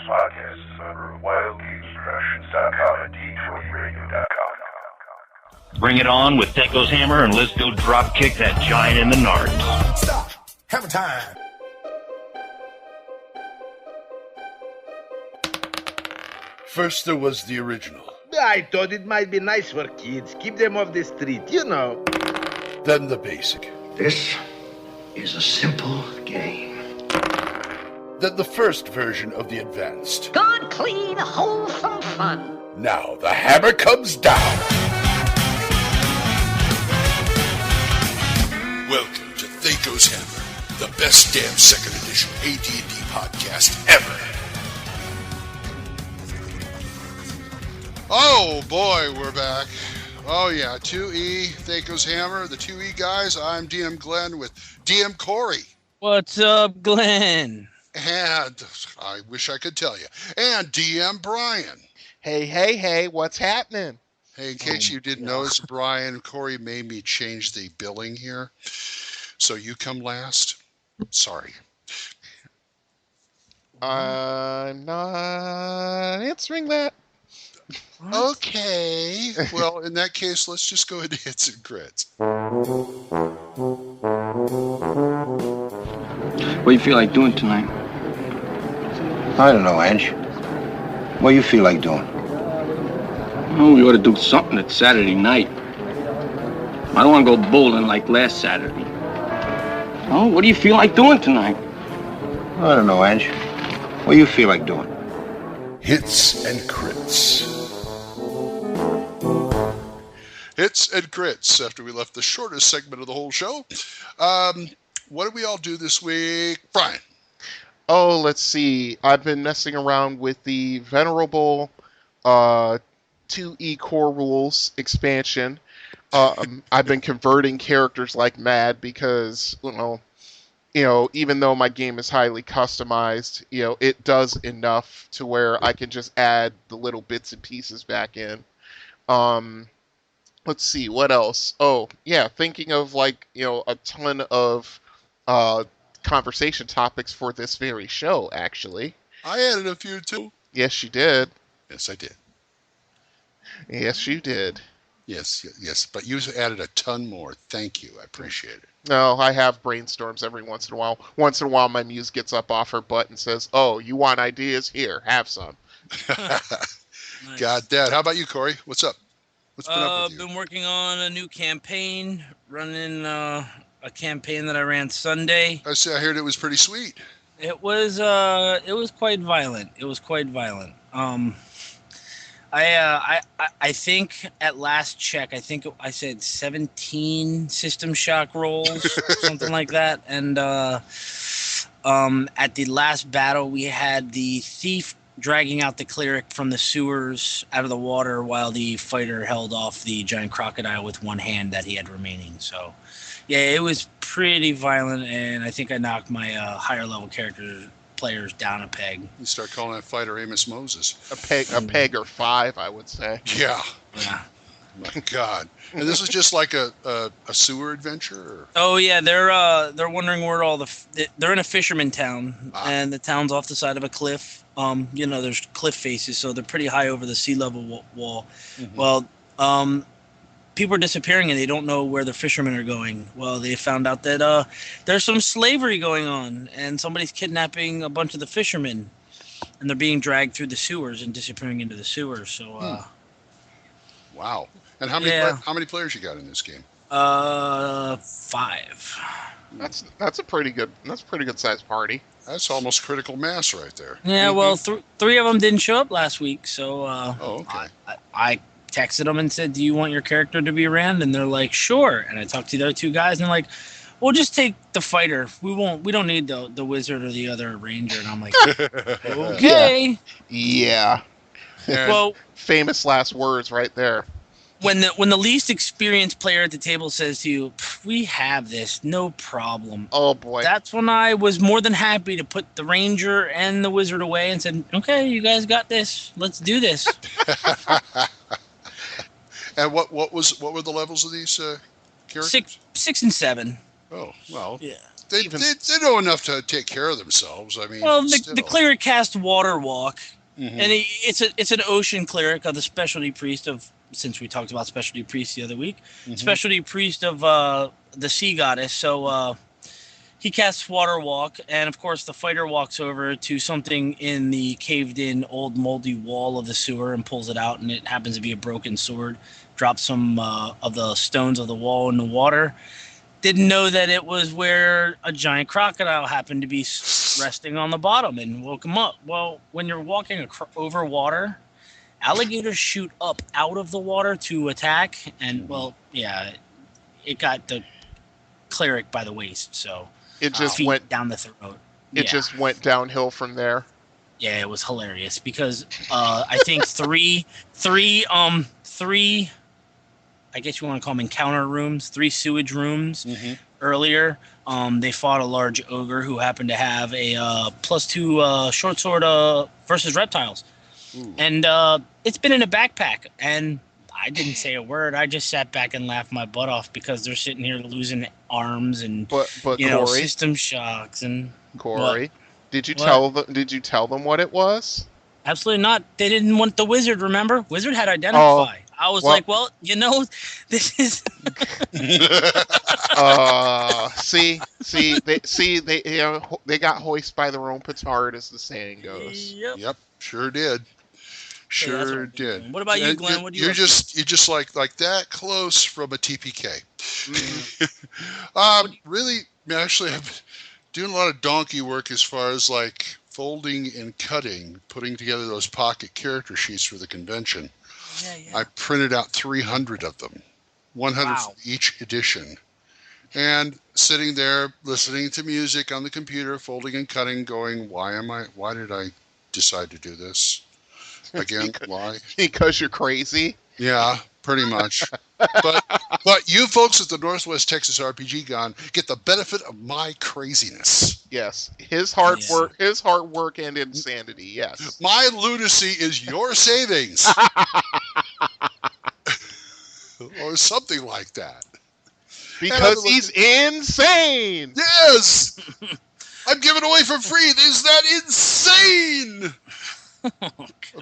podcast is a member of WildGamesProductions.com and D20Radio.com. Bring it on with THACO's hammer and let's go drop kick that giant in the nards. Stop. Hammer time. First there was the original. I thought it might be nice for kids. Keep them off the street, you know. Then the basic. This is a simple game. Then the first version of the advanced. Good, clean, wholesome fun. Now the hammer comes down. Welcome to THACO's Hammer, the best damn second edition AD&D podcast ever. Oh boy, we're back. Oh yeah, 2E, THACO's Hammer, the 2E guys. I'm DM Glen with DM Corey. What's up, Glenn? And I wish I could tell you. And DM Brian. Hey, what's happening? Hey, in case you didn't notice, Brian, Corey made me change the billing here. So you come last. Sorry. I'm not answering that. Okay. Well, in that case, let's just go ahead and hit some crits. What do you feel like doing tonight? I don't know, Ange. What do you feel like doing? Oh, we ought to do something at Saturday night. I don't want to go bowling like last Saturday. Oh, what do you feel like doing tonight? I don't know, Ange. What do you feel like doing? Hits and crits. Hits and crits after we left the shortest segment of the whole show. What did we all do this week? Brian. Oh, let's see. I've been messing around with the venerable 2E Core Rules expansion. I've been converting characters like mad because, you know, even though my game is highly customized, it does enough to where I can just add the little bits and pieces back in. Let's see, what else? Oh, yeah, thinking of a ton of conversation topics for this very show, actually. I added a few too. Yes, you did. Yes, I did. Yes, you did. Yes, but you added a ton more. Thank you. I appreciate it. No, I have brainstorms every once in a while. Once in a while, my muse gets up off her butt and says, "Oh, you want ideas? Here, have some." Nice. Got that. How about you, Corey? What's up? What's been up with you? I've been working on a new campaign, running a campaign that I ran Sunday. I heard it was pretty sweet. It was quite violent. I think at last check, I said 17 system shock rolls, something like that. And at the last battle, we had the thief dragging out the cleric from the sewers out of the water while the fighter held off the giant crocodile with one hand that he had remaining. So, yeah, it was pretty violent, and I think I knocked my higher level players down a peg. You start calling that fighter Amos Moses. A peg or 5, I would say. Yeah. Yeah. My God. And this is just like a sewer adventure? Or? Oh, yeah. They're wondering where they're in a fisherman town, and the town's off the side of a cliff. There's cliff faces, so they're pretty high over the sea level wall. Mm-hmm. Well, people are disappearing, and they don't know where the fishermen are going. Well, they found out that there's some slavery going on, and somebody's kidnapping a bunch of the fishermen, and they're being dragged through the sewers and disappearing into the sewers. So, wow. And how many players you got in this game? 5. That's a pretty good sized party. That's almost critical mass right there. Yeah, well, 3 of them didn't show up last week, so okay. I texted them and said, "Do you want your character to be ran?" And they're like, "Sure." And I talked to the other 2 guys, and they're like, "We'll just take the fighter. We don't need the wizard or the other ranger." And I'm like, "Okay." Yeah. Well, famous last words right there. When the least experienced player at the table says to you, "We have this, no problem." Oh boy. That's when I was more than happy to put the ranger and the wizard away and said, "Okay, you guys got this. Let's do this." And what were the levels of these characters? 6 and 7. Oh, well. Yeah. They know enough to take care of themselves. I mean, well, the cleric cast Water Walk, Mm-hmm. and it's an ocean cleric of the specialty priest of. Since we talked about specialty priest the other week, specialty priest of the sea goddess. So he casts Water Walk, and of course the fighter walks over to something in the caved-in old moldy wall of the sewer and pulls it out, and it happens to be a broken sword. Drops some of the stones of the wall in the water. Didn't know that it was where a giant crocodile happened to be resting on the bottom and woke him up. Well, when you're walking over water, alligators shoot up out of the water to attack, and it got the cleric by the waist, so it just went down the throat. It just went downhill from there. Yeah, it was hilarious because I think three I guess you want to call them encounter rooms, 3 sewage rooms earlier. They fought a large ogre who happened to have a +2 short sword versus reptiles. Ooh. And it's been in a backpack, and I didn't say a word. I just sat back and laughed my butt off because they're sitting here losing arms and but Corey, system shocks and Corey. Did you tell them what it was? Absolutely not. They didn't want the wizard. Remember, wizard had identify. I was like, well, this is. They got hoist by their own petard, as the saying goes. Yep, sure did. Sure did. What about you, Glenn? What do you? You're just like that close from a TPK. Really, actually, I've been doing a lot of donkey work as far as like folding and cutting, putting together those pocket character sheets for the convention. Yeah. I printed out 300 of them, 100 for each edition, and sitting there listening to music on the computer, folding and cutting, going, why did I decide to do this? Again, why? Because you're crazy. Yeah, pretty much. But you folks at the Northwest Texas RPG Con get the benefit of my craziness. Yes, his hard work and insanity. Yes, my lunacy is your savings, or something like that. Because he's insane. Yes, I'm giving away for free. Is that insane? I'm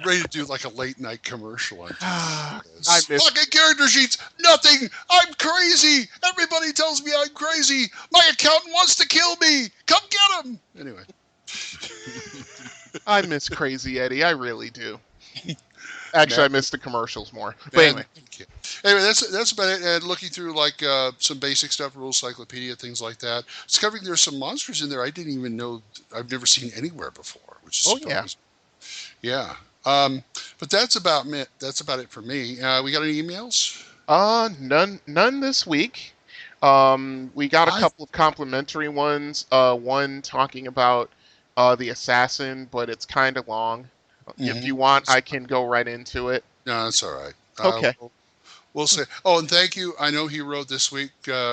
ready to do like a late night commercial. Fucking character sheets, nothing. I'm crazy. Everybody tells me I'm crazy. My accountant wants to kill me. Come get him. Anyway. I miss Crazy Eddie. I really do. Actually, I miss the commercials more. But anyway. That's about it. And looking through like some basic stuff, Rule Encyclopedia, things like that. Discovering there's some monsters in there I didn't even know I've never seen anywhere before. Which is Yeah. But that's about it. That's about it for me. We got any emails? None this week. We got a couple of complimentary ones. One talking about the assassin, but it's kind of long. If you want, I can go right into it. No, that's all right. Okay. We'll say. Oh, and thank you. I know he wrote this week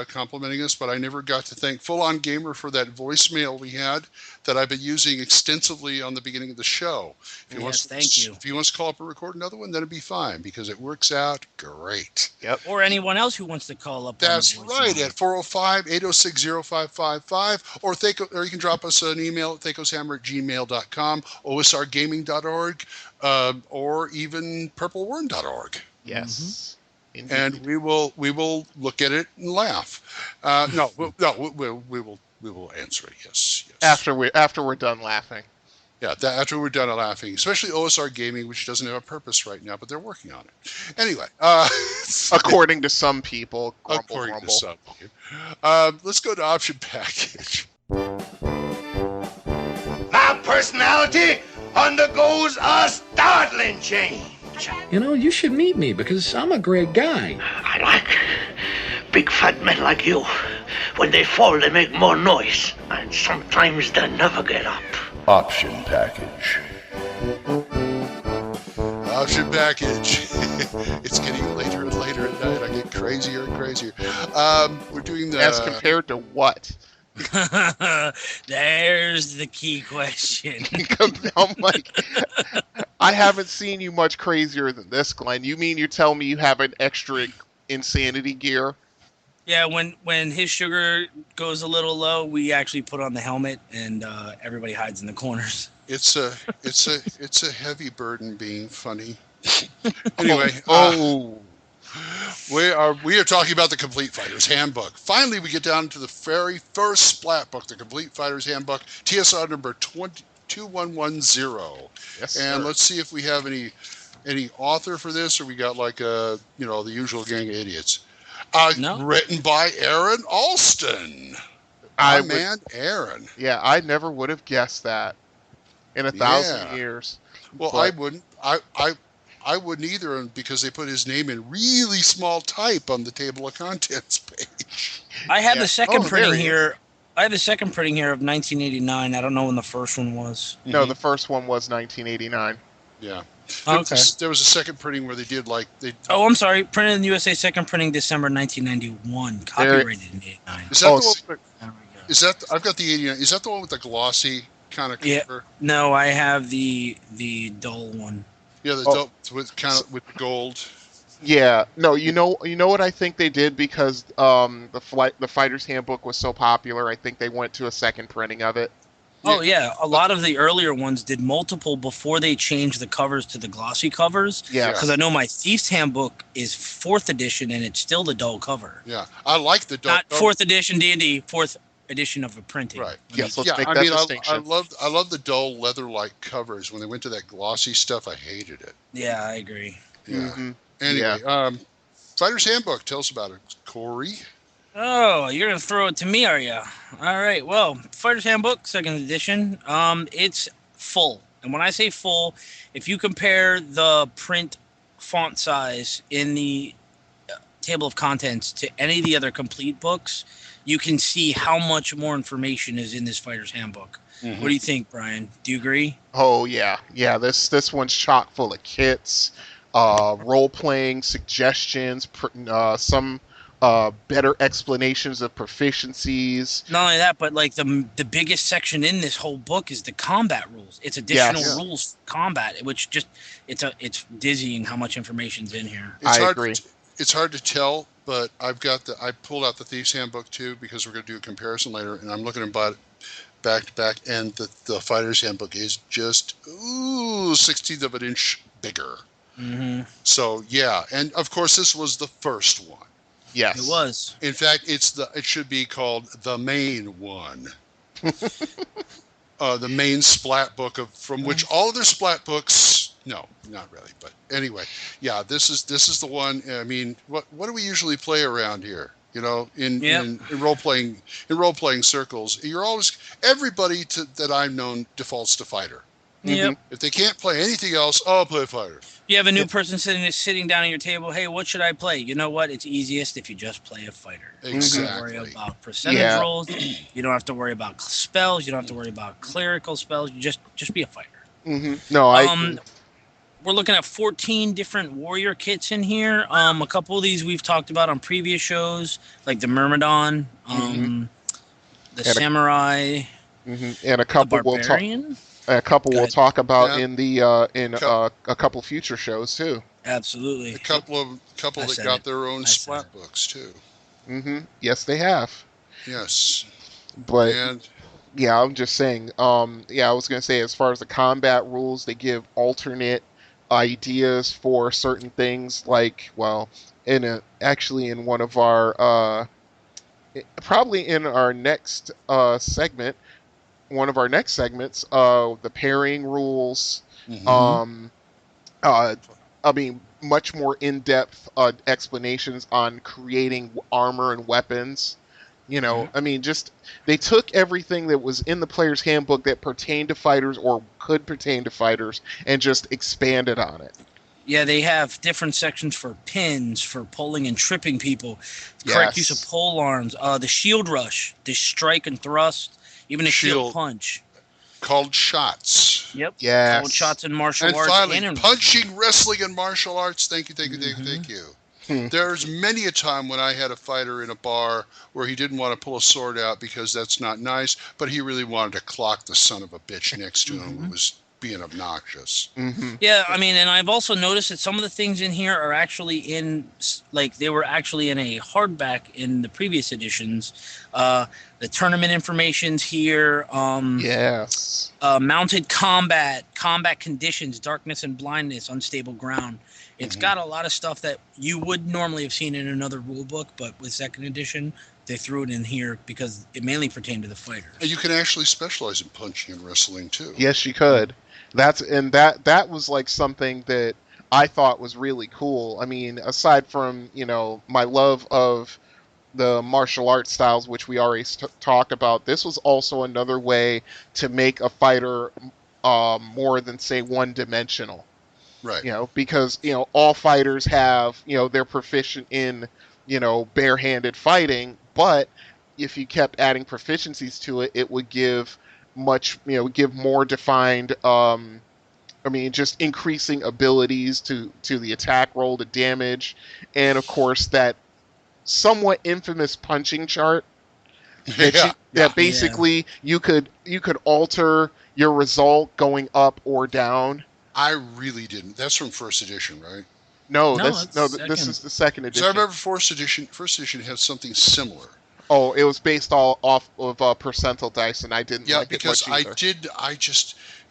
complimenting us, but I never got to thank Full On Gamer for that voicemail we had that I've been using extensively on the beginning of the show. If he wants to call up and record another one, that'd be fine because it works out great. Yep. Or anyone else who wants to call up. That's right, at 405-806-0555, or you can drop us an email at thacoshammer@gmail.com, osrgaming.org, or even purpleworm.org. Yes. Indeed. And we will look at it and laugh. We will answer it. Yes. After we're done laughing. Yeah, after we're done laughing, especially OSR Gaming, which doesn't have a purpose right now, but they're working on it. Anyway, according to some people, grumble. Let's go to option package. My personality undergoes a startling change. You know, you should meet me because I'm a great guy. I like big fat men like you. When they fall, they make more noise. And sometimes they never get up. Option package. Option package. It's getting later and later at night. I get crazier and crazier. We're doing the... As compared to what? There's the key question. I'm like, I haven't seen you much crazier than this, Glenn. You mean you tell me you have an extra insanity gear? Yeah, when his sugar goes a little low, we actually put on the helmet, and everybody hides in the corners. It's a heavy burden being funny. Anyway, we are talking about the Complete Fighter's Handbook. Finally, we get down to the very first splat book, the Complete Fighter's Handbook, TSR number 2110. Yes, and sir. let's see if we have any author for this, or we got like the usual gang of idiots. No. Written by Aaron Alston. Aaron. Yeah, I never would have guessed that in 1,000 years. Well, but I wouldn't. I wouldn't either, because they put his name in really small type on the table of contents page. I have the second printing there he here. I have the second printing here of 1989. I don't know when the first one was. No, the first one was 1989. Yeah. Okay. There was a second printing where they did Oh, I'm sorry. Printed in the USA, second printing December 1991. Copyrighted in 89. Is that the one? Is that I've got the 89? Is that the one with the glossy kind of cover? No, I have the dull one. Yeah, the dull with the gold. Yeah, no, you know what I think they did, because the Fighter's Handbook was so popular. I think they went to a second printing of it. Oh yeah, a lot of the earlier ones did multiple before they changed the covers to the glossy covers. Yeah, because I know my Thief's Handbook is 4th edition and it's still the dull cover. Yeah, I like the dull. Not 4th edition D&D, 4th edition of a printing. Right. Yes, let's make that distinction. I love the dull leather-like covers. When they went to that glossy stuff, I hated it. Yeah, I agree. Yeah. Mm-hmm. Anyway, Fighter's Handbook. Tell us about it, Corey. Oh, you're gonna throw it to me, are you? All right. Well, Fighter's Handbook, 2nd edition. It's full, and when I say full, if you compare the print font size in the table of contents to any of the other complete books, you can see how much more information is in this Fighter's Handbook. Mm-hmm. What do you think, Brian? Do you agree? Oh yeah. This one's chock full of kits, role playing suggestions, some better explanations of proficiencies. Not only that, but like the biggest section in this whole book is the combat rules. It's additional rules for combat, which just it's dizzying how much information's in here. I agree. It's hard to tell, but I pulled out the Thief's Handbook too, because we're going to do a comparison later, and I'm looking about it back to back, and the Fighter's Handbook is just 1/16 of an inch bigger. Mm-hmm. So yeah, and of course this was the first one. Yes, it was. In fact, it should be called the main one. The main splat book from which all other splat books. No, not really, but anyway, yeah, this is the one. I mean, what do we usually play around here? In role playing circles, you're always everybody that I've known defaults to fighter. Yep. If they can't play anything else, I'll play fighter. You have a new person sitting down at your table. Hey, what should I play? You know what? It's easiest if you just play a fighter. Exactly. You don't have to worry about percentage rolls. You don't have to worry about spells. You don't have to worry about clerical spells. You just be a fighter. Mm-hmm. No, I. We're looking at 14 different warrior kits in here. A couple of these we've talked about on previous shows, like the Myrmidon, the Samurai, and a couple the Barbarian. A couple we'll talk about in a couple future shows too. Absolutely. A couple that got their own splat books too. Mm-hmm. Yes, they have. Yes. But yeah, I'm just saying. I was gonna say, as far as the combat rules, they give alternate ideas for certain things. Like, in one of our probably in our next segment. One of our next segments, the pairing rules. Mm-hmm. Much more in-depth explanations on creating armor and weapons. They took everything that was in the player's handbook that pertained to fighters or could pertain to fighters and just expanded on it. Yeah, they have different sections for pins, for pulling and tripping people, correct use of pole arms, the shield rush, the strike and thrust. Even a shield punch. Called shots. Yep. Yes. Called shots in martial arts. And finally, punching, wrestling, and martial arts. Thank you. There's many a time when I had a fighter in a bar where he didn't want to pull a sword out because that's not nice, but he really wanted to clock the son of a bitch next to him who was being obnoxious. Mm-hmm. Yeah, I mean, and I've also noticed that some of the things in here are actually they were actually in a hardback in the previous editions. The tournament information's here. Yes. Mounted combat conditions, darkness and blindness, unstable ground. It's got a lot of stuff that you would normally have seen in another rule book, but with second edition, they threw it in here because it mainly pertained to the fighters. And you can actually specialize in punching and wrestling too. Yes, you could. That was like something that I thought was really cool. I mean, aside from, my love of the martial arts styles, which we already talked about, this was also another way to make a fighter more than, say, one-dimensional. Right. Because, all fighters have, they're proficient in, barehanded fighting, but if you kept adding proficiencies to it, it would give give more defined, just increasing abilities to the attack roll, the damage, and of course that somewhat infamous punching chart that basically you could alter your result going up or down. I really didn't. That's from first edition, right? This is the second edition. So I remember first edition had something similar. Oh, it was based off of percentile dice, and I didn't like it much either.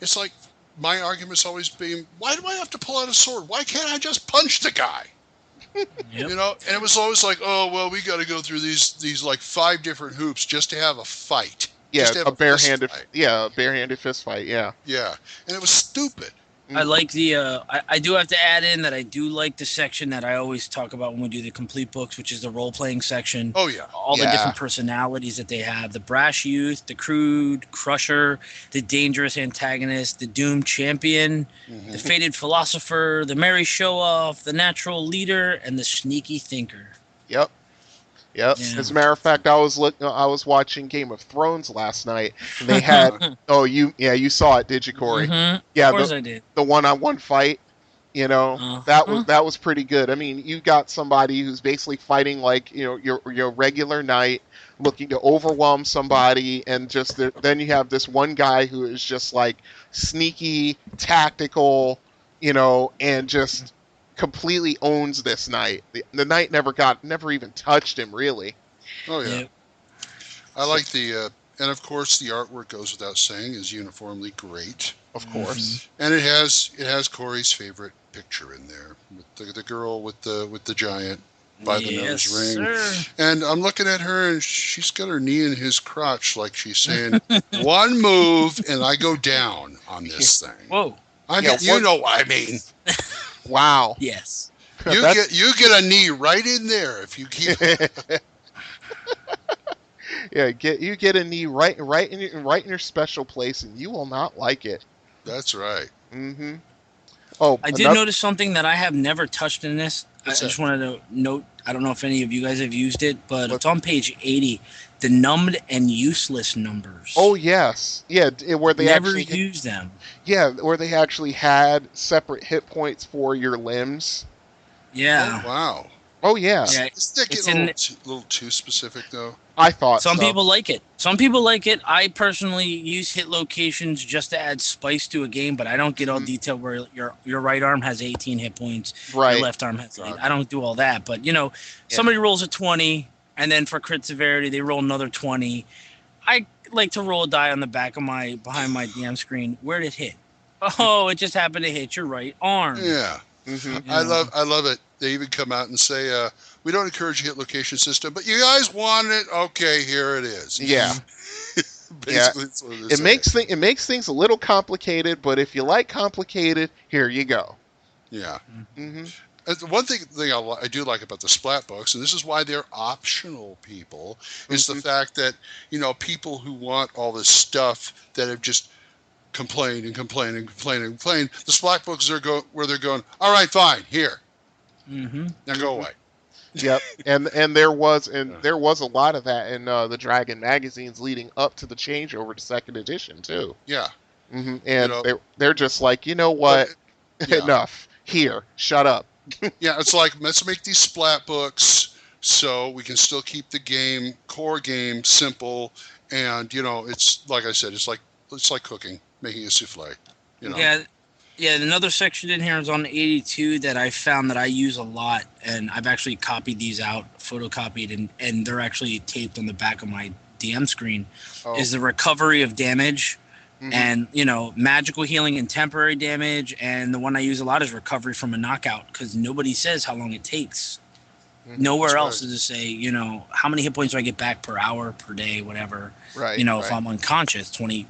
It's like my argument's always been, why do I have to pull out a sword? Why can't I just punch the guy? Yep. And it was always like, oh, well, we got to go through these like 5 different hoops just to have a fight. Yeah, a barehanded fist fight, yeah. Yeah, and it was stupid. I like the. I do have to add in that I do like the section that I always talk about when we do the complete books, which is the role playing section. Oh yeah, all the different personalities that they have: the brash youth, the crude crusher, the dangerous antagonist, the doomed champion, the fated philosopher, the merry show off, the natural leader, and the sneaky thinker. Yep. Yeah. As a matter of fact, I was watching Game of Thrones last night, and they had. You saw it, did you, Corey? Mm-hmm. Yeah, of course I did. The one-on-one fight. That was pretty good. I mean, you got somebody who's basically fighting like your regular knight, looking to overwhelm somebody, and then you have this one guy who is just like sneaky, tactical, and just completely owns this knight. The knight never even touched him, really. Oh yeah. I like and of course the artwork goes without saying is uniformly great. Of course. And it has Corey's favorite picture in there with the girl with the giant by the nose ring. Sir. And I'm looking at her and she's got her knee in his crotch like she's saying, one move and I go down on this thing. Whoa. You know what I mean. Wow. Yes. You get a knee right in there if you keep. Yeah, you get a knee right in your special place, and you will not like it. That's right. Mm-hmm. Oh, I did notice something that I have never touched in this. I just wanted to note. I don't know if any of you guys have used it, but it's on page 80. The numbed and useless numbers. Oh yes, yeah, where they never actually used them. Yeah, where they actually had separate hit points for your limbs. Yeah. Oh, wow. Oh yeah. Is that getting a little too specific though? I thought some people like it. Some people like it. I personally use hit locations just to add spice to a game, but I don't get all detailed where your right arm has 18 hit points, right? Your left arm has 8. I don't do all that, but somebody rolls a 20, and then for crit severity they roll another 20. I like to roll a die on the back of behind my damn screen. Where did it hit? Oh, it just happened to hit your right arm. Yeah. Mm-hmm. I love it. They even come out and say, we don't encourage a hit location system, but you guys want it. Okay, here it is. Yeah. Basically, that's what it is. It makes things a little complicated, but if you like complicated, here you go. Yeah. Mm-hmm. One thing I do like about the splat books, and this is why they're optional, people, is the fact that people who want all this stuff that have just complained and complained and complained and complained. The splat books are where they're going. All right, fine, here. Mm-hmm. Now go away. Yep, and there was a lot of that in the Dragon magazines leading up to the changeover to second edition too. Yeah. Mm-hmm. And they're just like, you know what, enough. Here, shut up. Yeah, it's like, let's make these splat books so we can still keep the core game simple, and it's like I said, it's like cooking, making a souffle. You know. Yeah. Another section in here is on 82 that I found that I use a lot, and I've actually copied these out, photocopied, and they're actually taped on the back of my DM screen. Is the recovery of damage. Mm-hmm. And, magical healing and temporary damage. And the one I use a lot is recovery from a knockout, because nobody says how long it takes. Mm-hmm. Nowhere else does it say, how many hit points do I get back per hour, per day, whatever. Right. If I'm unconscious, 20,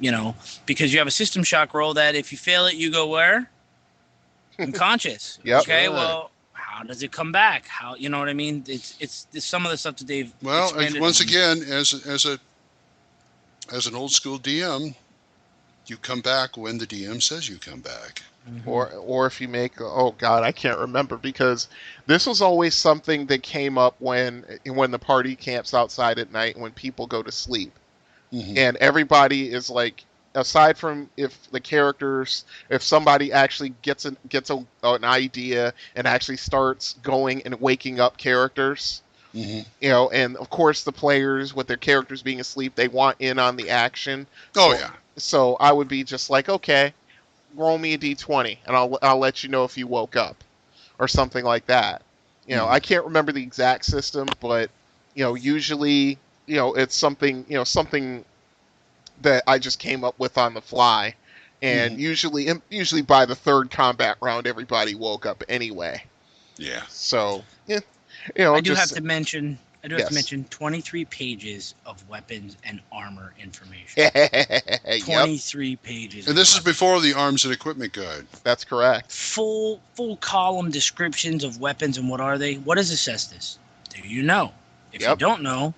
because you have a system shock roll that if you fail it, you go where? Unconscious. Yep. Okay, well, how does it come back? How, you know what I mean? It's some of the stuff that they've once again, as an old school DM, you come back when the DM says you come back. Mm-hmm. Or if you make, oh God, I can't remember, because this was always something that came up when the party camps outside at night, when people go to sleep. Mm-hmm. And everybody is like, aside from if somebody actually gets an idea and actually starts going and waking up characters, mm-hmm. And of course the players, with their characters being asleep, they want in on the action. So I would be just like, okay, roll me a d20 and I'll let you know if you woke up, or something like that. Mm-hmm. I can't remember the exact system, but usually it's something that I just came up with on the fly, and mm-hmm. usually by the third combat round everybody woke up anyway. Yeah. So I do have to mention 23 pages of weapons and armor information. 23 pages. And this is before the arms and equipment guide. That's correct. Full column descriptions of weapons and what are they? What is a cestus? Do you know? If you don't know,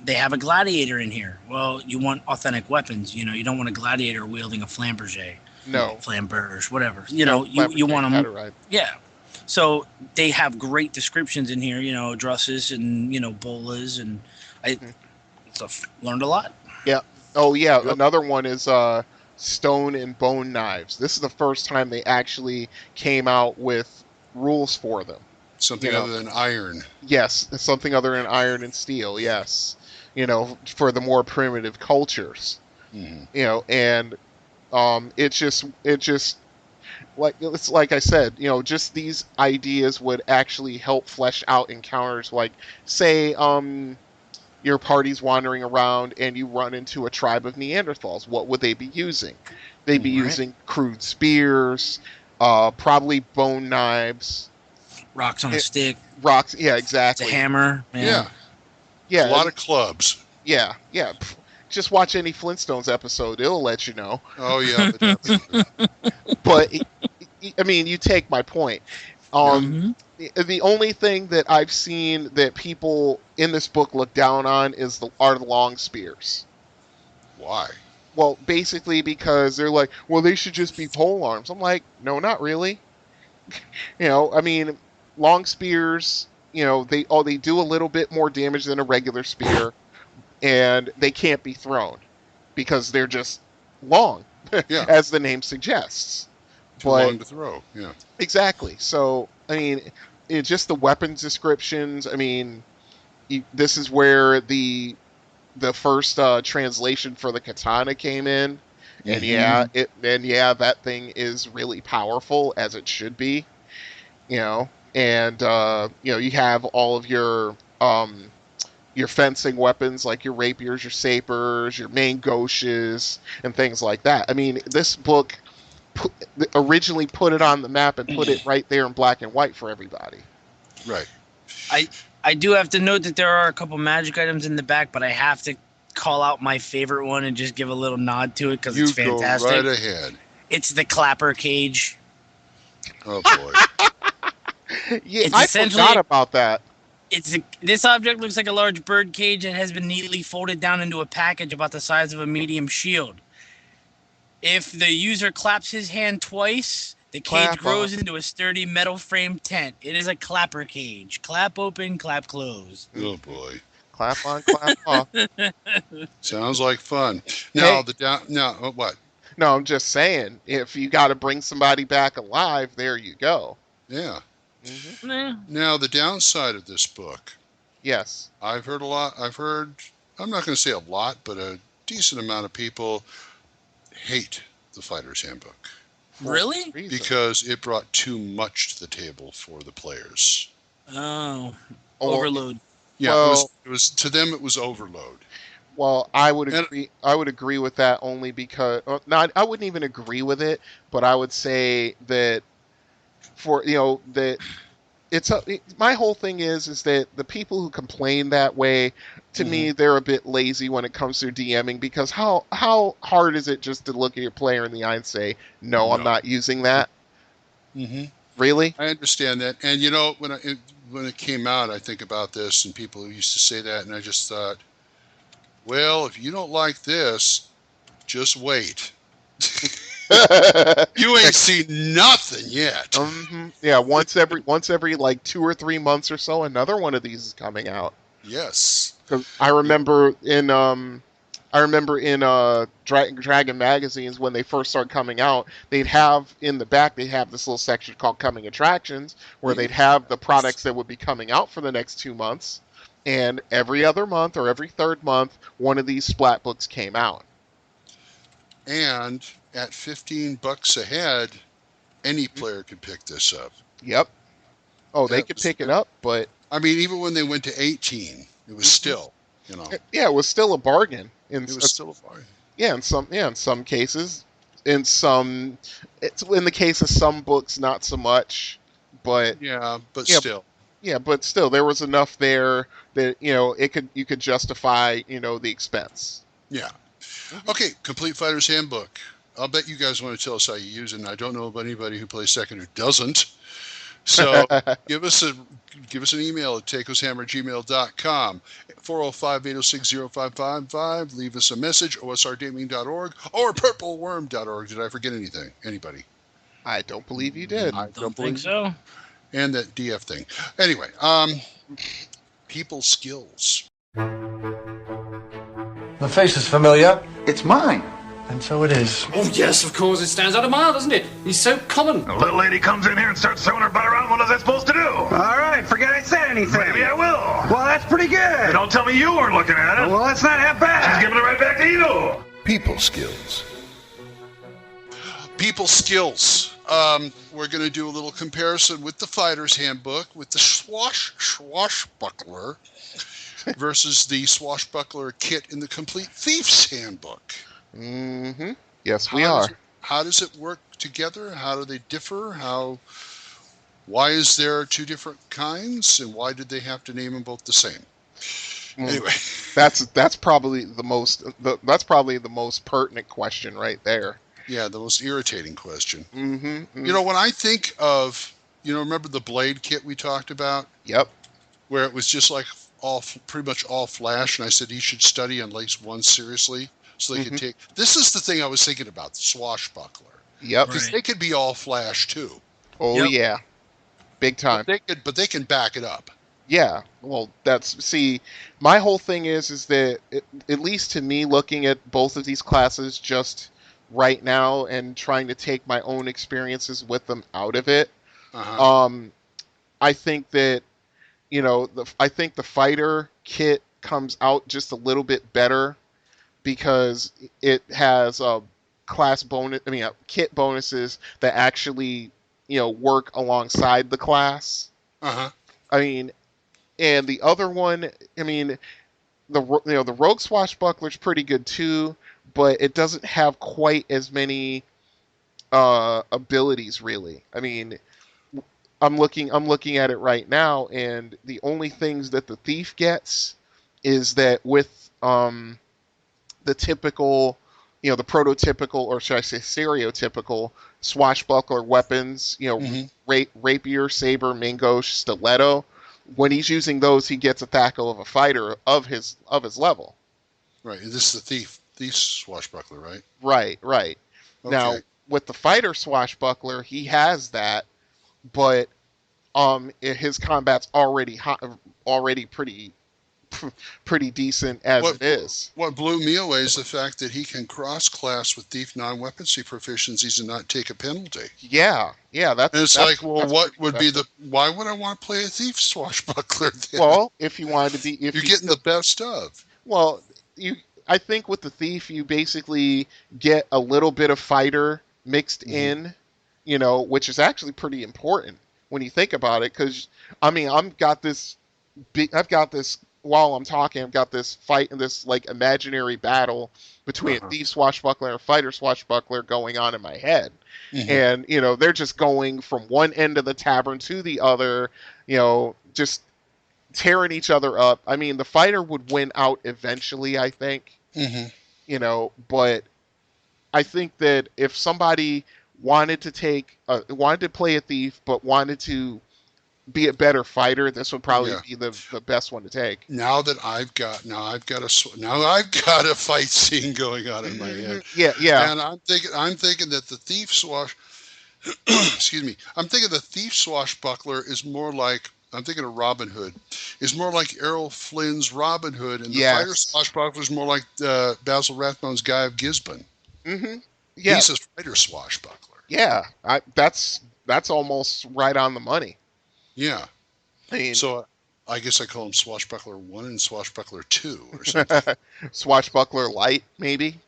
they have a gladiator in here. Well, you want authentic weapons. You don't want a gladiator wielding a flamberge. No. Flamberge, whatever. You want them. Right. Yeah. So they have great descriptions in here, drusses and, bolas, and I learned a lot. Yeah. Oh, yeah. Yep. Another one is stone and bone knives. This is the first time they actually came out with rules for them. Something other than iron. Yes, something other than iron and steel, yes. For the more primitive cultures. Mm-hmm. And it's just like I said, just these ideas would actually help flesh out encounters. Like, say, your party's wandering around and you run into a tribe of Neanderthals. What would they be using? They'd be using crude spears, probably bone knives. Rocks on a stick. Rocks, yeah, exactly. It's a hammer. Man. Yeah. A lot of clubs. Yeah. Just watch any Flintstones episode; it'll let you know. Oh yeah. But I mean, you take my point. The only thing that I've seen that people in this book look down on are the long spears. Why? Well, basically because they're like, well, they should just be pole arms. I'm like, no, not really. I mean, long spears, they do a little bit more damage than a regular spear, and they can't be thrown because they're just long, as the name suggests. Too long to throw, yeah. Exactly. So, I mean, it's just the weapons descriptions. I mean, this is where the first translation for the katana came in, and that thing is really powerful, as it should be. And you have all of your fencing weapons, like your rapiers, your sabers, your main gauches, and things like that. I mean, this book originally put it on the map and put it right there in black and white for everybody. Right. I do have to note that there are a couple magic items in the back, but I have to call out my favorite one and just give a little nod to it because it's fantastic. Go right ahead. It's the clapper cage. Oh boy. Yeah, I forgot about that. This object looks like a large bird cage that has been neatly folded down into a package about the size of a medium shield. If the user claps his hand twice, the cage grows into a sturdy metal frame tent. It is a clapper cage. Clap open, clap close. Oh boy. Clap on, clap off. Sounds like fun. Now what? No, I'm just saying, if you got to bring somebody back alive, there you go. Yeah. Mm-hmm. Now, the downside of this book. Yes. I've heard, I'm not going to say a lot, but a decent amount of people hate the Fighter's Handbook. Really? Because it brought too much to the table for the players. Oh, overload. Yeah, well, it was to them. It was overload. Well, I would agree. I would agree with that only because I wouldn't even agree with it, but I would say that that my whole thing is that the people who complain that way, to me, they're a bit lazy when it comes to DMing, because how hard is it just to look at your player in the eye and say, no. I'm not using that? Mm-hmm. Really? I understand that. And, when it came out, I think about this, and people used to say that, and I just thought, well, if you don't like this, just wait. You ain't seen nothing yet. Mm-hmm. Yeah, once every like 2 or 3 months or so, another one of these is coming out. Yes. Because I remember in Dragon magazines, when they first started coming out, they'd have in the back this little section called Coming Attractions, where they'd have the products that would be coming out for the next 2 months, and every other month or every third month, one of these splat books came out. And at $15 a head, any player could pick this up. Yep. Oh, they could pick it up, but I mean, even when they went to 18, it was still, Yeah, it was still a bargain. It was still a bargain. Yeah, in some cases, in the case of some books, not so much, but still. Yeah, but still, there was enough there that you could justify the expense. Yeah. Okay, Complete Fighter's Handbook. I'll bet you guys want to tell us how you use it, and I don't know of anybody who plays second who doesn't. So give us an email at tacoshammer@gmail.com, 405-806-0555. Leave us a message, osrgaming.org or purpleworm.org. Did I forget anything? Anybody? I don't believe you did. I don't think so. And that DF thing. Anyway, people skills. The face is familiar. It's mine. And so it is. Oh, yes, of course. It stands out a mile, doesn't it? He's so common. A little lady comes in here and starts throwing her butt around. What is that supposed to do? All right, forget I said anything. Maybe I will. Well, that's pretty good. But don't tell me you weren't looking at it. Well, that's not half bad. She's giving it right back to you. People skills. People skills. We're going to do a little comparison with the Fighter's Handbook, with the swashbuckler versus the swashbuckler kit in the Complete Thief's Handbook. Mm-hmm. Yes, we are. How does it work together? How do they differ? Why is there two different kinds, and why did they have to name them both the same? Anyway, that's probably the most pertinent question right there. Yeah, the most irritating question. Mm-hmm. When I think of, remember the Blade kit we talked about? Yep. Where it was just like pretty much all flash, and I said he should study at least one seriously, so they could take. This is the thing I was thinking about, the swashbuckler. Yep. Because they could be all flash too. Oh yeah, big time. But they can back it up. Yeah. Well, my whole thing is that at least to me, looking at both of these classes just right now and trying to take my own experiences with them out of it, I think that I think the fighter kit comes out just a little bit better because it has kit bonuses that actually work alongside the class. And the other one, the Rogue Swashbuckler's pretty good too, but it doesn't have quite as many abilities really. I'm looking at it right now, and the only things that the thief gets is that with the typical, the prototypical, or should I say stereotypical swashbuckler weapons, rapier, saber, mingosh, stiletto. When he's using those, he gets a THACO of a fighter of his level. Right. This is the thief swashbuckler, right? Right. Okay. Now, with the fighter swashbuckler, he has that, but his combat's already pretty decent as it is. What blew me away is the fact that he can cross-class with thief non-weaponcy proficiencies and not take a penalty. Yeah, that's why would I want to play a thief swashbuckler then? Well, if you wanted to be, you're getting the best of. Well, I think with the thief, you basically get a little bit of fighter mixed in, you know, which is actually pretty important when you think about it. Because I mean, I've got this while I'm talking, I've got this fight and this like imaginary battle between a thief swashbuckler and a fighter swashbuckler going on in my head. And, you know, they're just going from one end of the tavern to the other, you know, just tearing each other up. I mean, the fighter would win out eventually, I think. You know, but I think that if somebody wanted to play a thief, but wanted to be a better fighter, this would probably be the best one to take. Now I've got a fight scene going on in my head. Yeah. And I'm thinking that the thief excuse me. I'm thinking the thief swashbuckler is more like, I'm thinking of Robin Hood, is more like Errol Flynn's Robin Hood, and the fighter swashbuckler is more like Basil Rathbone's Guy of Gisborne. Yeah. He's a fighter swashbuckler. Yeah, that's almost right on the money. Yeah. I mean, so I guess I call him Swashbuckler 1 and Swashbuckler 2 or something. Swashbuckler Light, maybe.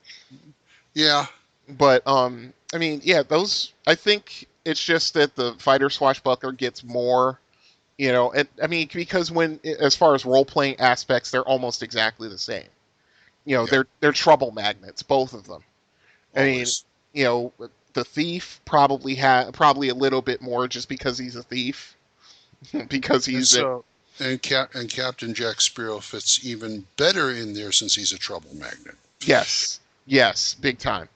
Yeah. But I mean, yeah, those. I think it's just that the fighter swashbuckler gets more, you know. And I mean, because as far as role playing aspects, they're almost exactly the same. You know, they're trouble magnets, both of them. I mean, you know, the thief probably a little bit more just because he's a thief. Because he's and Captain Jack Sparrow fits even better in there since he's a trouble magnet. Yes, big time.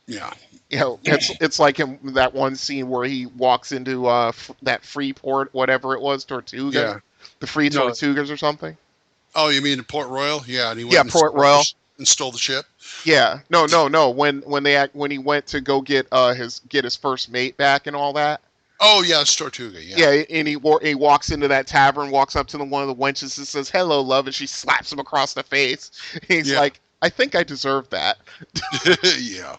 Yeah, you know, it's like in that one scene where he walks into that Freeport, whatever it was, Tortuga, the Free Tortugas or something. Oh, you mean Port Royal? Yeah, and he went Port Royal and stole the ship. Yeah, no. When he went to go get his first mate back and all that. Oh, yeah, it's Tortuga, yeah. Yeah, and he walks into that tavern, walks up to one of the wenches and says, "Hello, love," and she slaps him across the face. He's like, "I think I deserve that." Yeah.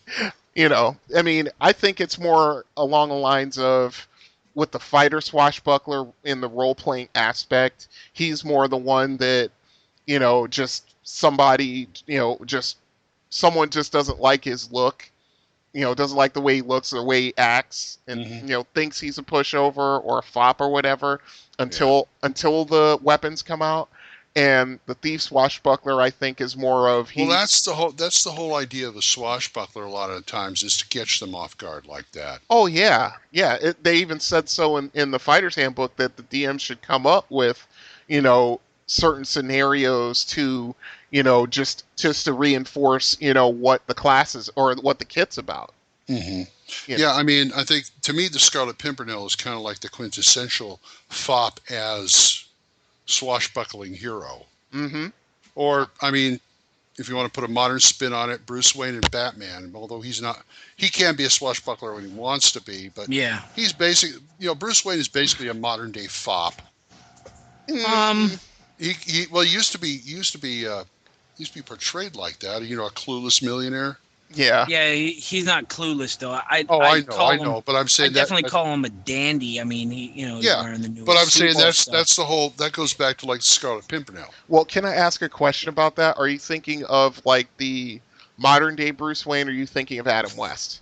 You know, I mean, I think it's more along the lines of, with the fighter swashbuckler in the role-playing aspect, he's more the one that, you know, just somebody, you know, just someone just doesn't like his look. You know, doesn't like the way he looks or the way he acts, and you know, thinks he's a pushover or a fop or whatever until the weapons come out. And the thief swashbuckler, I think, is more of that's the whole idea of a swashbuckler. A lot of times is to catch them off guard like that. Oh yeah. They even said so in the Fighter's Handbook that the DM should come up with, you know, certain scenarios to, you know, just to reinforce, you know, what the class is or what the kit's about. Yeah, I mean, I think to me the Scarlet Pimpernel is kind of like the quintessential fop as swashbuckling hero. Or, I mean, if you want to put a modern spin on it, Bruce Wayne and Batman, although he can be a swashbuckler when he wants to be, but he's basically, you know, Bruce Wayne is basically a modern day fop. He used to be portrayed like that, you know, a clueless millionaire. Yeah, he's not clueless though. I know, but I'm saying I definitely call him a dandy. I mean, he's wearing the new. But I'm saying that's the whole, that goes back to like Scarlet Pimpernel. Well, can I ask a question about that? Are you thinking of like the modern day Bruce Wayne, or are you thinking of Adam West?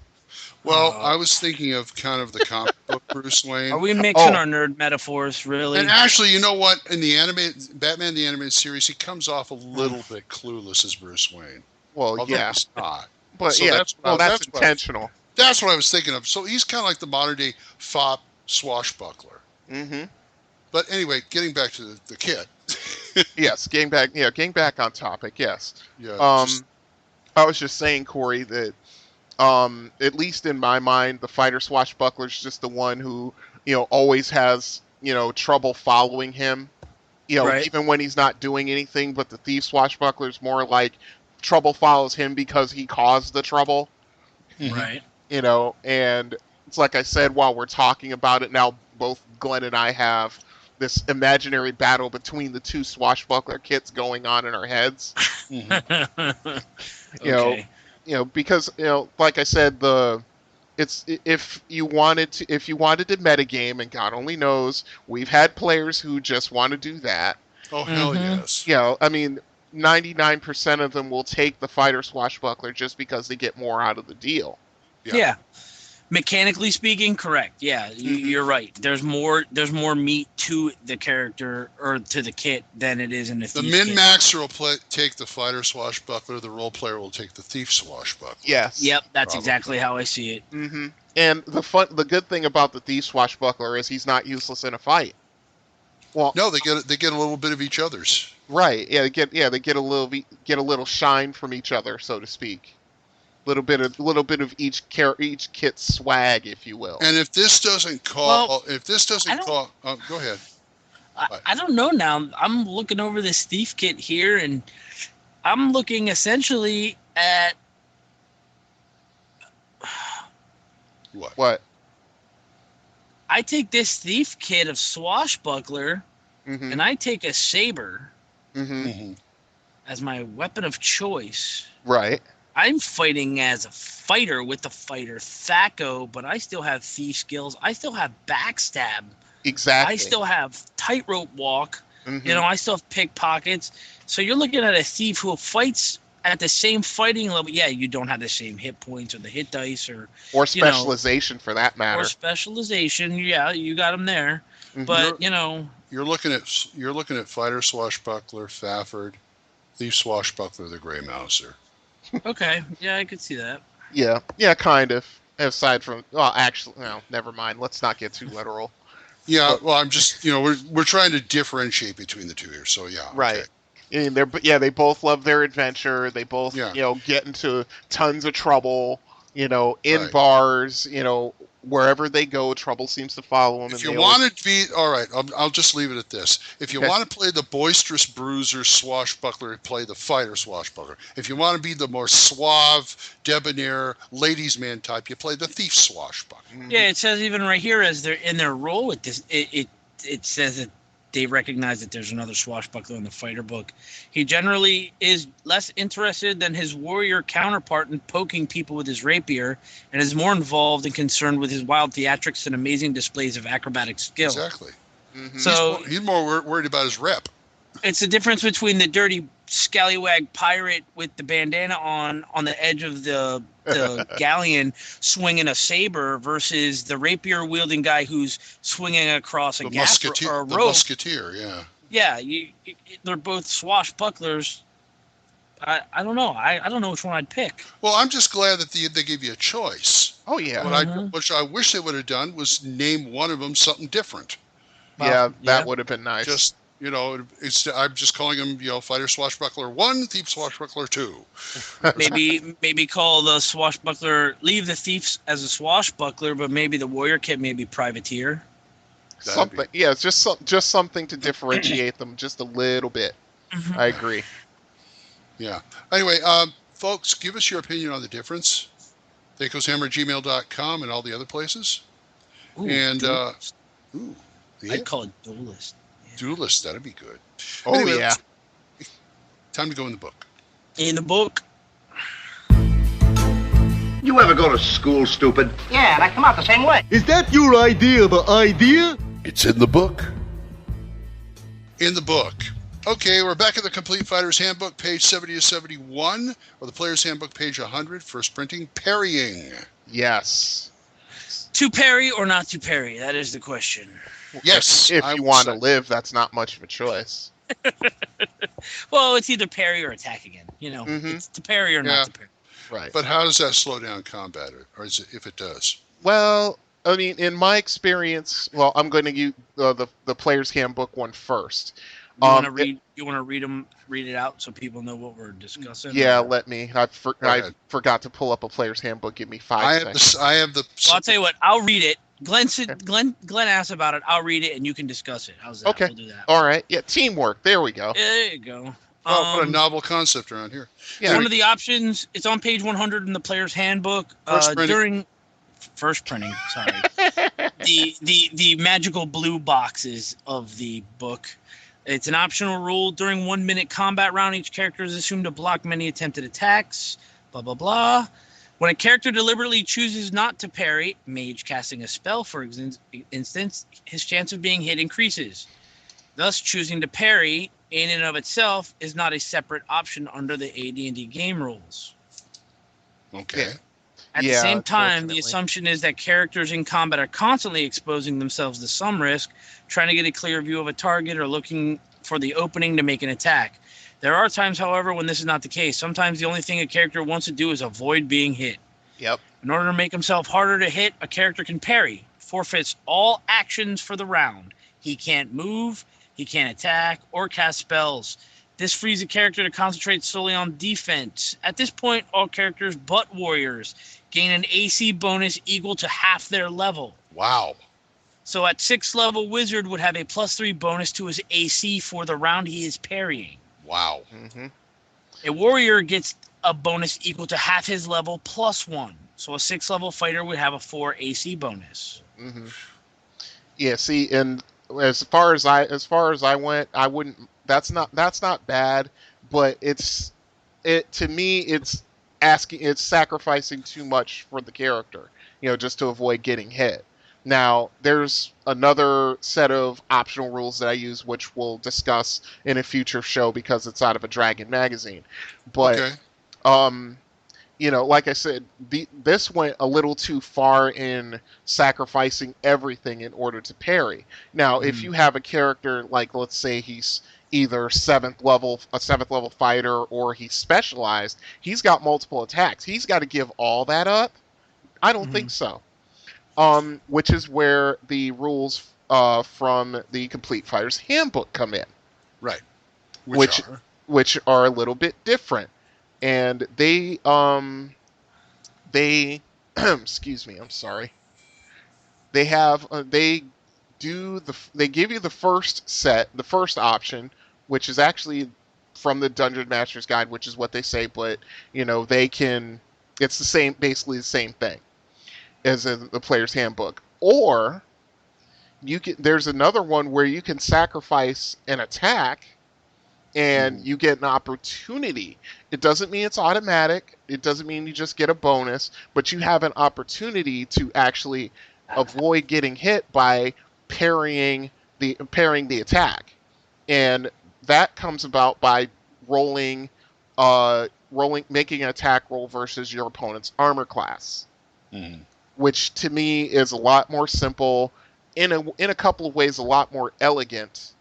Well, I was thinking of kind of the comic book Bruce Wayne. Are we mixing our nerd metaphors, really? And actually, you know what? In the Batman the Animated Series, he comes off a little bit clueless as Bruce Wayne. Well, he's not. But so that's intentional. That's what I was thinking of. So he's kind of like the modern day fop swashbuckler. But anyway, getting back to the kid. Yes, getting back on topic. Yes. Yeah. I was just saying, Corey, that at least in my mind, the fighter swashbuckler is just the one who, you know, always has, you know, trouble following him. You know, even when he's not doing anything. But the thief swashbuckler is more like trouble follows him because he caused the trouble. Right. You know, and it's like I said, while we're talking about it now, both Glenn and I have this imaginary battle between the two swashbuckler kits going on in our heads. You know, because, you know, like I said, if you wanted to metagame, and God only knows, we've had players who just want to do that. Oh, hell yes. You know, I mean, 99% of them will take the fighter swashbuckler just because they get more out of the deal. Yeah. Mechanically speaking, correct. Yeah, you're right. There's more meat to the character or to the kit than it is in the thief The min-maxer will take the fighter swashbuckler. The role player will take the thief swashbuckler. Yes. Yep, that's exactly how I see it. Mm-hmm. And the good thing about the thief swashbuckler is he's not useless in a fight. Well, no, they get a little bit of each other's. Right. Yeah, they get a little shine from each other, so to speak. Little bit of each kit's swag, if you will. And if this doesn't go ahead. I don't know now. I'm looking over this thief kit here, and I'm looking essentially at what? I take this thief kit of swashbuckler, and I take a saber as my weapon of choice. Right. I'm fighting as a fighter with the fighter THACO, but I still have thief skills. I still have backstab. Exactly. I still have tightrope walk. I still have pickpockets. So you're looking at a thief who fights at the same fighting level. Yeah, you don't have the same hit points or the hit dice or specialization for that matter. Or specialization. Yeah, you got them there. But you're looking at fighter swashbuckler, Fafford, thief swashbuckler, the Grey Mouser. Okay, yeah, I could see that. Yeah, kind of. Aside from, never mind. Let's not get too literal. Yeah, well, I'm just, we're trying to differentiate between the two here. So yeah, right. Okay. And they both love their adventure. They both, get into tons of trouble. In bars. Wherever they go, trouble seems to follow them. If you want to be, all right, I'll just leave it at this. If you want to play the boisterous bruiser swashbuckler, play the fighter swashbuckler. If you want to be the more suave, debonair, ladies' man type, you play the thief swashbuckler. Yeah, it says even right here as they're in their role with this, it says that they recognize that there's another swashbuckler in the fighter book. He generally is less interested than his warrior counterpart in poking people with his rapier, and is more involved and concerned with his wild theatrics and amazing displays of acrobatic skill. Exactly. So he's more worried about his rep. It's the difference between the dirty scallywag pirate with the bandana on the edge of the galleon swinging a saber versus the rapier wielding guy who's swinging across a gap or a rope. The musketeer, yeah. Yeah, they're both swashbucklers. I don't know. I don't know which one I'd pick. Well, I'm just glad that they give you a choice. Oh yeah. What I wish they would have done was name one of them something different. That would have been nice. Just I'm just calling them, fighter swashbuckler 1, thief swashbuckler 2. maybe call the swashbuckler, leave the thieves as a swashbuckler, but maybe the warrior kit maybe privateer. Something, it's just something to differentiate them just a little bit. I agree. Yeah. Anyway, folks, give us your opinion on the difference. THACOshammer@gmail.com and all the other places. I'd call it duelist. Duelist, that'd be good. Oh, anyway, yeah. Time to go in the book. In the book. You ever go to school, stupid? Yeah, and I come out the same way. Is that your idea of an idea? It's in the book. In the book. Okay, we're back at the Complete Fighter's Handbook, page 70 to 71, or the Player's Handbook, page 100, first printing, parrying. Yes. To parry or not to parry? That is the question. Yes. If you want to live, that's not much of a choice. Well, it's either parry or attack again. It's to parry or not to parry. Right. But how does that slow down combat, or is it, if it does? Well, I mean, in my experience, I'm going to use the Player's Handbook one first. You want to read it out so people know what we're discussing? Yeah, let me. I forgot to pull up a Player's Handbook. Give me 5 seconds. I have the. Well, I'll tell you what. I'll read it. Glenn asked about it. I'll read it and you can discuss it. How's that? Okay. We'll do that. All right. Yeah, teamwork. There we go. There you go. What a novel concept around here. Yeah. One of the options. It's on page 100 in the Player's Handbook. During first printing. Sorry. the magical blue boxes of the book. It's an optional rule. During 1 minute combat round, each character is assumed to block many attempted attacks. Blah, blah, blah. When a character deliberately chooses not to parry, mage casting a spell, for instance, his chance of being hit increases. Thus, choosing to parry in and of itself is not a separate option under the AD&D game rules. Okay. At the same time, the assumption is that characters in combat are constantly exposing themselves to some risk, trying to get a clear view of a target or looking for the opening to make an attack. There are times, however, when this is not the case. Sometimes the only thing a character wants to do is avoid being hit. Yep. In order to make himself harder to hit, a character can parry, forfeits all actions for the round. He can't move, he can't attack, or cast spells. This frees a character to concentrate solely on defense. At this point, all characters but warriors gain an AC bonus equal to half their level. Wow. So at 6th level, Wizard would have a +3 bonus to his AC for the round he is parrying. Wow. Mm-hmm. A warrior gets a bonus equal to half his level +1. So a 6th level fighter would have a 4 AC bonus. Mm-hmm. Yeah, see, and as far as I went, I wouldn't. That's not bad, but to me it's sacrificing too much for the character, just to avoid getting hit. Now, there's another set of optional rules that I use, which we'll discuss in a future show because it's out of a Dragon magazine. But, like I said, this went a little too far in sacrificing everything in order to parry. Now, if you have a character like, let's say he's either a 7th level fighter, or he's specialized, he's got multiple attacks. He's got to give all that up? I don't think so. Which is where the rules from the Complete Fighter's Handbook come in. Right. Which are a little bit different. And they excuse me, I'm sorry. They give you the first option, which is actually from the Dungeon Master's Guide, which is what they say, but it's basically the same thing as in the Player's Handbook. Or there's another one where you can sacrifice an attack and you get an opportunity. It doesn't mean it's automatic. It doesn't mean you just get a bonus, but you have an opportunity to actually avoid getting hit by parrying the attack. And that comes about by making an attack roll versus your opponent's armor class. Mm-hmm. Which to me is a lot more simple, in a couple of ways a lot more elegant,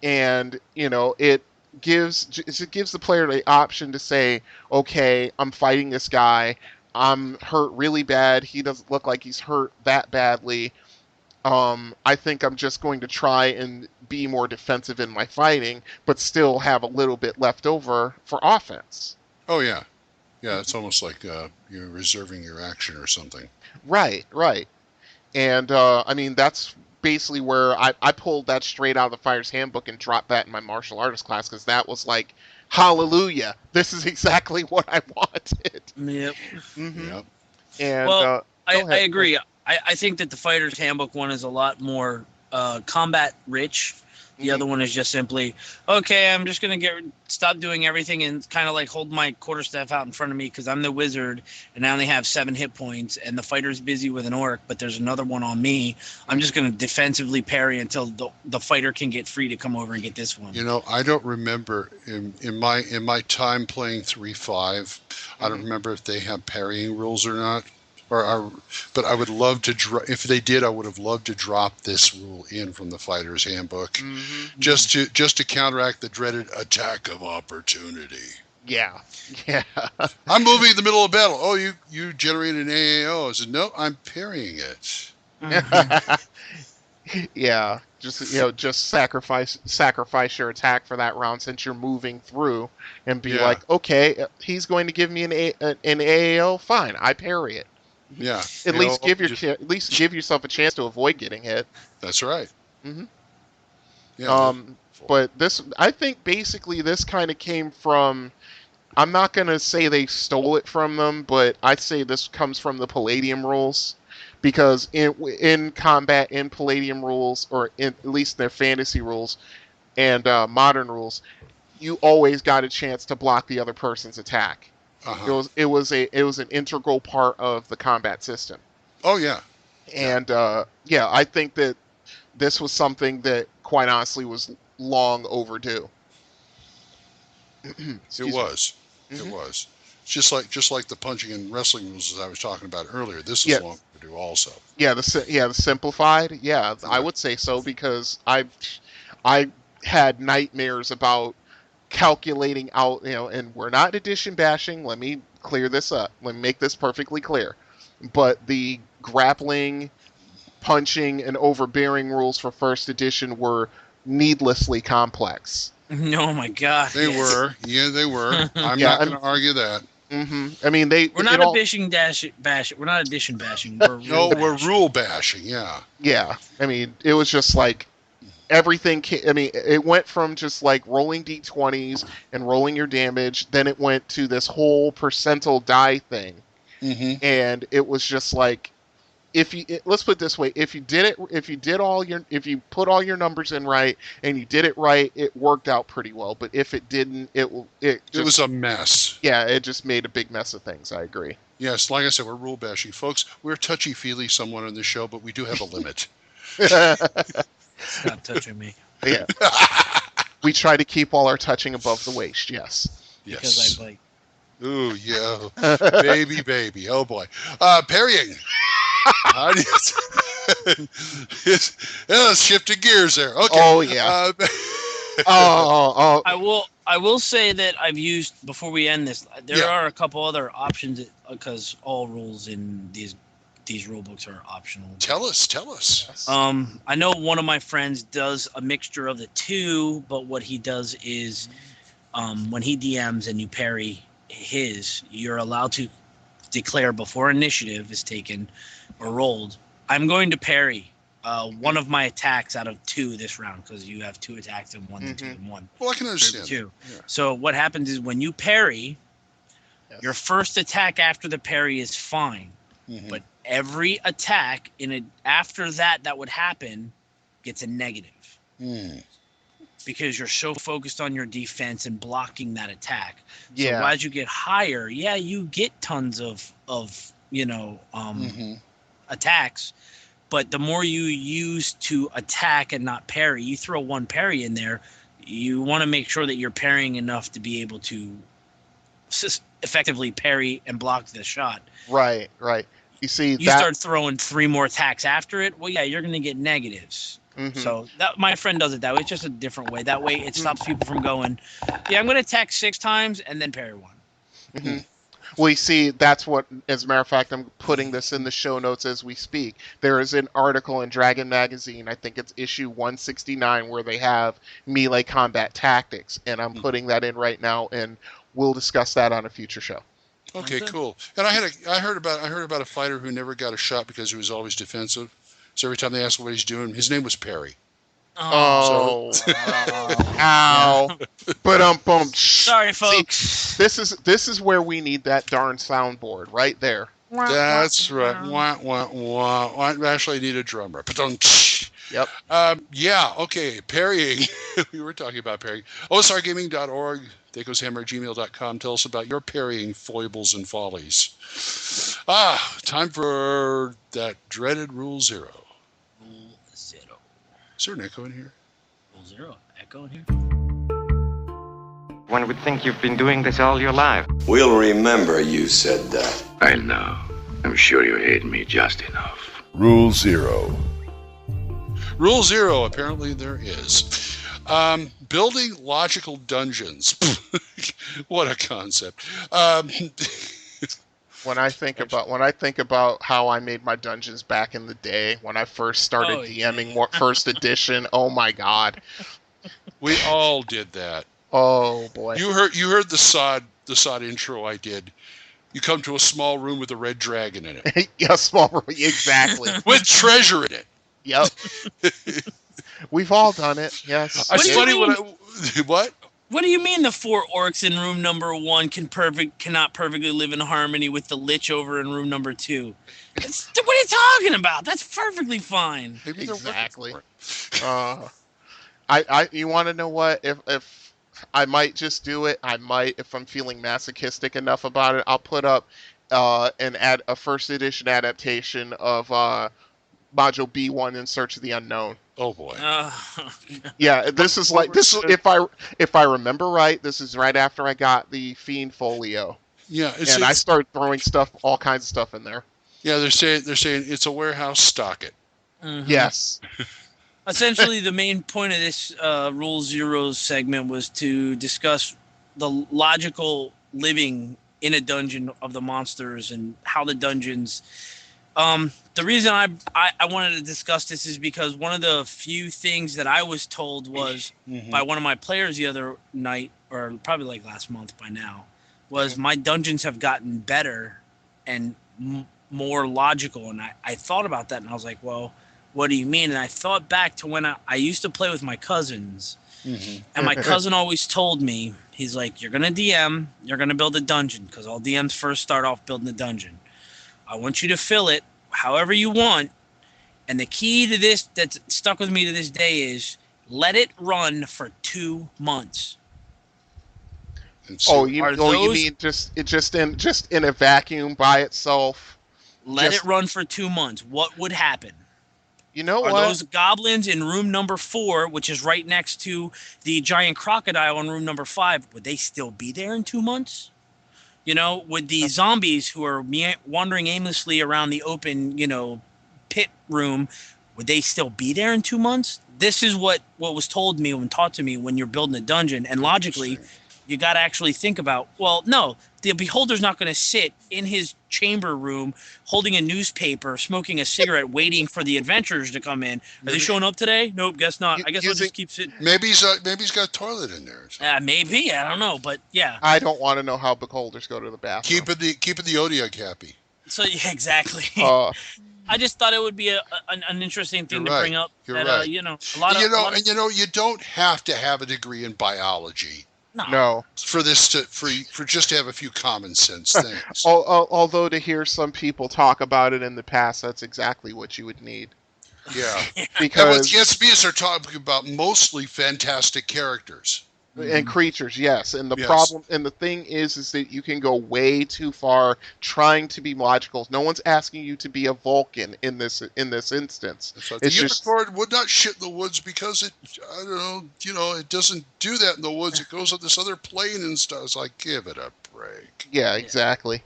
and it gives the player the option to say, okay, I'm fighting this guy, I'm hurt really bad, he doesn't look like he's hurt that badly, I think I'm just going to try and be more defensive in my fighting, but still have a little bit left over for offense. Oh yeah. Yeah, it's almost like you're reserving your action or something. Right. And, that's basically where I pulled that straight out of the Fighter's Handbook and dropped that in my martial artist class, because that was like, hallelujah, this is exactly what I wanted. Yep. Mm-hmm. Yep. And, I agree. I think that the Fighter's Handbook one is a lot more combat rich. The other one is just simply, okay, I'm just going to stop doing everything and kind of like hold my quarterstaff out in front of me because I'm the wizard and I only have 7 hit points and the fighter's busy with an orc, but there's another one on me. I'm just going to defensively parry until the fighter can get free to come over and get this one. I don't remember in my time playing 3.5, I don't remember if they have parrying rules or not. But I would love to if they did, I would have loved to drop this rule in from the Fighter's Handbook, just to counteract the dreaded attack of opportunity. Yeah. I'm moving in the middle of battle. Oh, you generate an AAO. I said, no, I'm parrying it. Yeah, just sacrifice your attack for that round since you're moving through, and be like, okay, he's going to give me an AAO. Fine, I parry it. Yeah. At least give yourself a chance to avoid getting hit. That's right. Mm-hmm. Yeah. But I think basically this kind of came from, I'm not going to say they stole it from them, but I'd say this comes from the Palladium rules, because in combat, in Palladium rules, or at least their fantasy rules and modern rules, you always got a chance to block the other person's attack. Uh-huh. It was an integral part of the combat system. Oh yeah. And I think that this was something that quite honestly was long overdue. It was. It was. Just like the punching and wrestling rules as I was talking about earlier. This is long overdue also. Yeah, the simplified. Yeah, I would say so because I had nightmares about calculating out, and we're not edition bashing. Let me clear this up. Let me make this perfectly clear. But the grappling, punching, and overbearing rules for first edition were needlessly complex. Oh my God! They were. Yeah, they were. I'm not going to argue that. I mean, we're not edition bashing. We're not edition bashing. We're rule bashing. Yeah. Yeah. I mean, it was just like everything. I mean, it went from just like rolling d20s and rolling your damage. Then it went to this whole percentile die thing, and it was just like, let's put it this way: if you put all your numbers in right and you did it right, it worked out pretty well. But if it didn't, it was a mess. Yeah, it just made a big mess of things. I agree. Yes, like I said, we're rule bashing, folks. We're touchy-feely somewhat on this show, but we do have a limit. Stop touching me. Yeah. We try to keep all our touching above the waist. Yes. Because I bite. Ooh, yeah. baby. Oh boy. Parrying. Let's shift to gears there. Okay. Oh yeah. I will say that I've used, before we end this, there are a couple other options because all rules in these rule books are optional. Tell us. I know one of my friends does a mixture of the two, but what he does is when he DMs and you parry you're allowed to declare before initiative is taken or rolled, I'm going to parry one of my attacks out of 2 this round, because you have 2 attacks and 1 and 2 and 1. Well, I can understand. 2. Yeah. So what happens is when you parry, your first attack after the parry is fine, but every attack after that would happen gets a negative. Because you're so focused on your defense and blocking that attack. So as you get higher, you get tons of attacks, but the more you use to attack and not parry, you throw 1 parry in there, you want to make sure that you're parrying enough to be able to effectively parry and block the shot. Right. You see, start throwing 3 more attacks after it, well, you're going to get negatives. So my friend does it that way. It's just a different way. That way it stops people from going, I'm going to attack 6 times and then parry 1. Well, you see, that's what, as a matter of fact, I'm putting this in the show notes as we speak. There is an article in Dragon Magazine, I think it's issue 169, where they have melee combat tactics, and I'm putting that in right now, and we'll discuss that on a future show. Okay, cool. And I heard about a fighter who never got a shot because he was always defensive. So every time they asked what he's doing, his name was Perry. Ow. But sorry, folks. See, this is where we need that darn soundboard right there. That's right. I actually need a drummer. Yep. Okay. Parrying. We were talking about parrying. OSRgaming.org. THACOshammer@gmail.com. Tell us about your parrying foibles and follies. Time for that dreaded Rule 0. Rule 0. Is there an echo in here? Rule 0. Echo in here? One would think you've been doing this all your life. We'll remember you said that. I know. I'm sure you hate me just enough. Rule 0. Rule 0, apparently there is. Building logical dungeons. What a concept. When I think about how I made my dungeons back in the day, when I first started DMing first edition, oh my God. We all did that. Oh boy. You heard the sod intro I did. You come to a small room with a red dragon in it. Yeah, small room, exactly. With treasure in it. Yep. We've all done it. Yes. It's funny when what? What do you mean the 4 orcs in room number 1 cannot perfectly live in harmony with the lich over in room number 2? What are you talking about? That's perfectly fine. Exactly. You want to know what? If I might just do it, if I'm feeling masochistic enough about it, I'll put up a first edition adaptation of Module B1 in Search of the Unknown. Oh boy. Yeah, this is like this. If I remember right, this is right after I got the Fiend Folio. Yeah, and I started throwing all kinds of stuff in there. Yeah, they're saying it's a warehouse. Stock it. Mhm. Yes. Essentially, the main point of this Rule Zeros segment was to discuss the logical living in a dungeon of the monsters and how the dungeons. The reason I wanted to discuss this is because one of the few things that I was told was by one of my players the other night, or probably like last month by now, was my dungeons have gotten better and more logical. And I thought about that and I was like, well, what do you mean? And I thought back to when I used to play with my cousins. And my cousin always told me, he's like, you're going to DM, you're going to build a dungeon, because all DMs first start off building a dungeon. I want you to fill it however you want. And the key to this that's stuck with me to this day is let it run for 2 months. So you mean just in a vacuum by itself? Let it run for 2 months. What would happen? You know Are what? those goblins in room number 4, which is right next to the giant crocodile in room number 5, would they still be there in 2 months? You know, would the zombies who are wandering aimlessly around the open, pit room, would they still be there in 2 months? This is what was told me and taught to me when you're building a dungeon. And logically, you got to actually think about, well, no, the beholder's not going to sit in his chamber room holding a newspaper, smoking a cigarette, waiting for the adventurers to come in. Are they showing up today? Nope, guess not. I guess I'll just keep sitting. Maybe he's got a toilet in there. Maybe, I don't know, but yeah. I don't want to know how beholders go to the bathroom. Keep the Odiak happy. So yeah, exactly. I just thought it would be an interesting thing to bring up. You're right. You don't have to have a degree in biology. No. For just to have a few common sense things. Although to hear some people talk about it in the past, that's exactly what you would need. Yeah. Because they're talking about mostly fantastic characters. And creatures, yes. And the problem and the thing is that you can go way too far trying to be logical. No one's asking you to be a Vulcan in this instance. The unicorn would not shit in the woods because it doesn't do that in the woods. It goes on this other plane and stuff. It's like, give it a break. Yeah, exactly.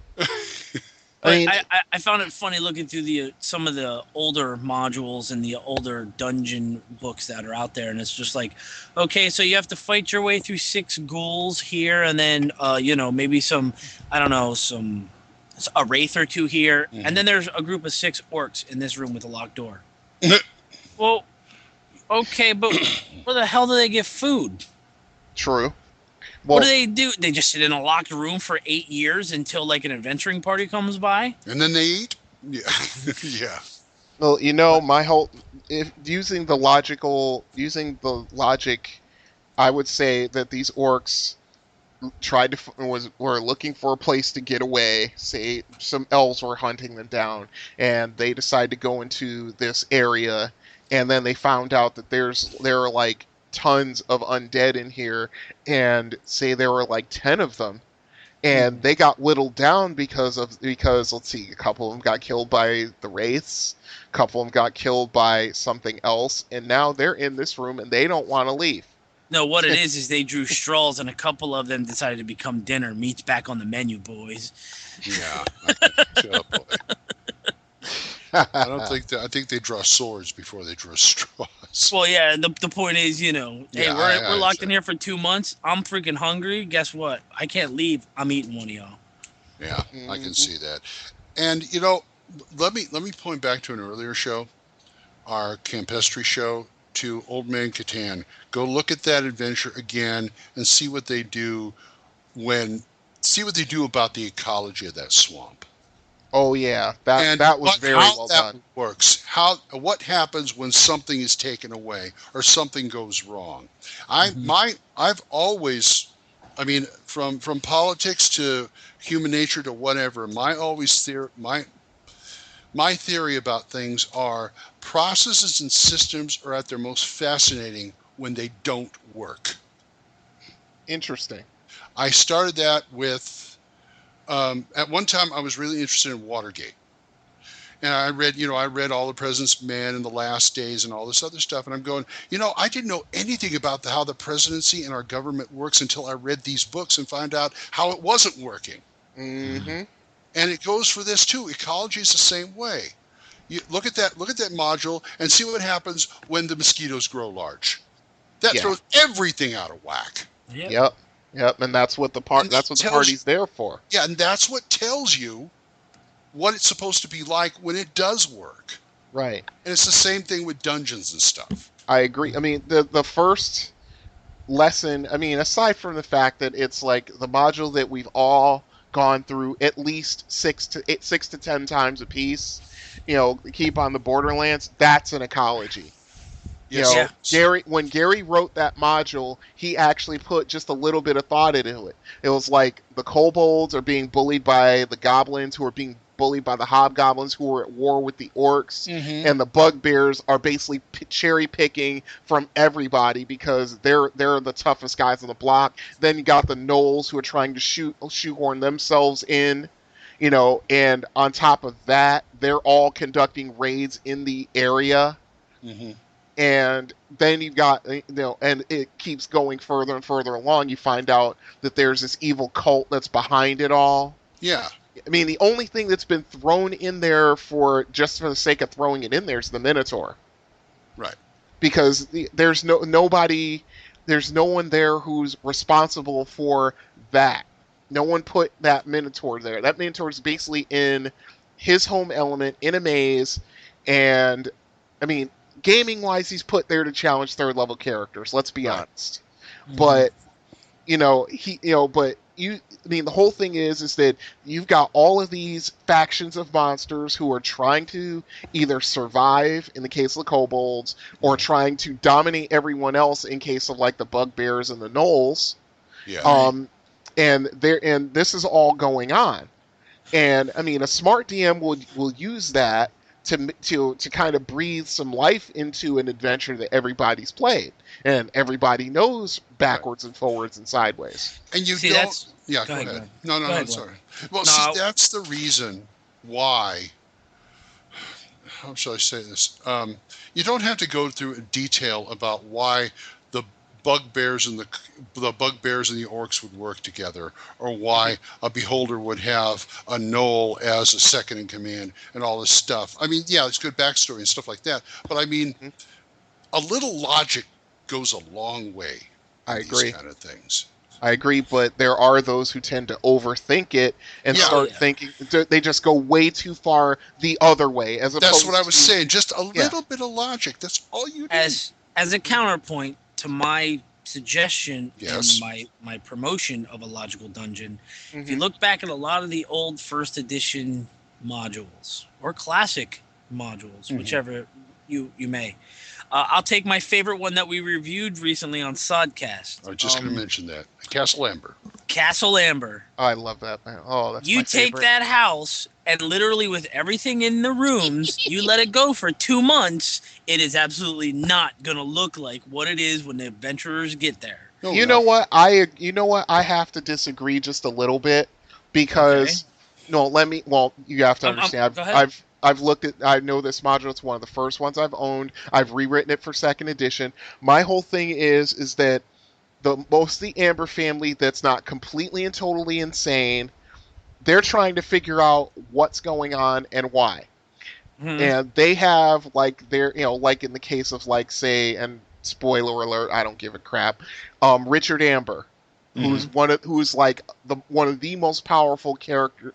I found it funny looking through some of the older modules and the older dungeon books that are out there, and it's just like, okay, so you have to fight your way through 6 ghouls here, and then maybe a wraith or 2 here, and then there's a group of 6 orcs in this room with a locked door. Well, okay, but where the hell do they get food? True. What do they do? They just sit in a locked room for 8 years until like an adventuring party comes by? And then they eat? Yeah. Yeah. Well, using the logic, I would say that these orcs were looking for a place to get away. Say some elves were hunting them down, and they decided to go into this area, and then they found out that there are like tons of undead in here, and say there were like 10 of them, and they got whittled down because let's see, a couple of them got killed by the wraiths, a couple of them got killed by something else, and now they're in this room and they don't want to leave. No, what it is they drew straws, and a couple of them decided to become dinner. Meat's back on the menu, boys. Yeah. Oh, boy. I think they draw swords before they draw straws. Well, yeah, the point is, hey, we're locked in here for 2 months. I'm freaking hungry. Guess what? I can't leave. I'm eating one of y'all. Yeah, I can see that. And let me point back to an earlier show, our Campestry show, to Old Man Catan. Go look at that adventure again and see what they do about the ecology of that swamp. Oh yeah, that was very well done. Works. What happens when something is taken away or something goes wrong? I've always, from politics to human nature to whatever, my theory about things are processes and systems are at their most fascinating when they don't work. Interesting. I started that with. At one time, I was really interested in Watergate. And I read All the President's Men and The Last Days and all this other stuff. And I'm going, I didn't know anything about how the presidency and our government works until I read these books and found out how it wasn't working. Mm-hmm. And it goes for this too. Ecology is the same way. You look at that module and see what happens when the mosquitoes grow large. That throws everything out of whack. Yep. And that's what the party's there for. Yeah, and that's what tells you what it's supposed to be like when it does work. Right. And it's the same thing with dungeons and stuff. I agree. I mean, the first lesson, aside from the fact that it's like the module that we've all gone through at least 6 to 10 times a piece, keep on the Borderlands, that's an ecology. When Gary wrote that module, he actually put just a little bit of thought into it. It was like the kobolds are being bullied by the goblins, who are being bullied by the hobgoblins, who are at war with the orcs, and the bugbears are basically cherry picking from everybody because they're the toughest guys on the block. Then you got the gnolls, who are trying to shoehorn themselves in, and on top of that, they're all conducting raids in the area. And then you've got, and it keeps going further and further along. You find out that there's this evil cult that's behind it all. Yeah. The only thing that's been thrown in there for the sake of throwing it in there is the Minotaur. Right. Because there's no one there who's responsible for that. No one put that Minotaur there. That Minotaur is basically in his home element, in a maze, and, gaming-wise, he's put there to challenge third-level characters. Let's be honest. But the whole thing is that you've got all of these factions of monsters who are trying to either survive in the case of the kobolds, or trying to dominate everyone else in case of like the bugbears and the gnolls. Yeah. And this is all going on. And a smart DM will use that to kind of breathe some life into an adventure that everybody's played, and everybody knows backwards and forwards and sideways. And you see, don't. Yeah, go ahead. No, sorry. Well, see, that's the reason why. How shall I say this? You don't have to go through detail about why the bugbears and the orcs would work together, or why a beholder would have a gnoll as a second in command, and all this stuff. It's good backstory and stuff like that. But a little logic goes a long way. I agree. These kind of things. I agree, but there are those who tend to overthink it and start thinking. They just go way too far the other way. That's what I was saying. Just a little bit of logic. That's all you need. As a counterpoint to my suggestion and my promotion of a logical dungeon, if you look back at a lot of the old first edition modules or classic modules, whichever you may, I'll take my favorite one that we reviewed recently on Sodcast. I was just going to mention that. Castle Amber. Castle Amber. Oh, I love that, man. Oh, that's you my take favorite. that house and literally with everything in the rooms, you let it go for 2 months. It is absolutely not going to look like what it is when the adventurers get there. You know what? I have to disagree just a little bit because you have to understand. Go ahead. I've looked at. I know this module. It's one of the first ones I've owned. I've rewritten it for second edition. My whole thing is that most of the Amber family that's not completely and totally insane, they're trying to figure out what's going on and why. And they have like like in the case of like say, and spoiler alert, I don't give a crap. Richard Amber, who's one of the most powerful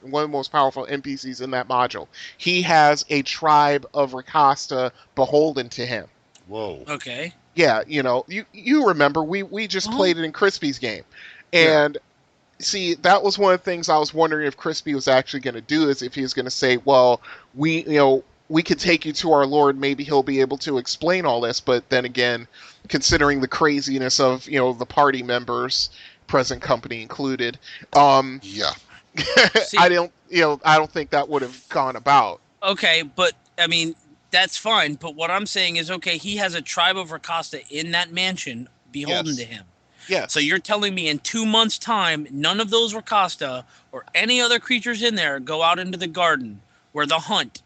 one of the most powerful NPCs in that module. He has a tribe of Rakasta beholden to him. Whoa. Okay. Yeah, you remember we just played it in Crispy's game, and see, that was one of the things I was wondering if Crispy was actually going to do, is if he was going to say, well, we could take you to our Lord, maybe he'll be able to explain all this. But then again, considering the craziness of the party members, present company included, See, I don't think that would have gone about. Okay, but that's fine. But what I'm saying is, okay, he has a tribe of Rakasta in that mansion beholden to him. Yeah. So you're telling me in 2 months' time, none of those Rakasta or any other creatures in there go out into the garden where the hunt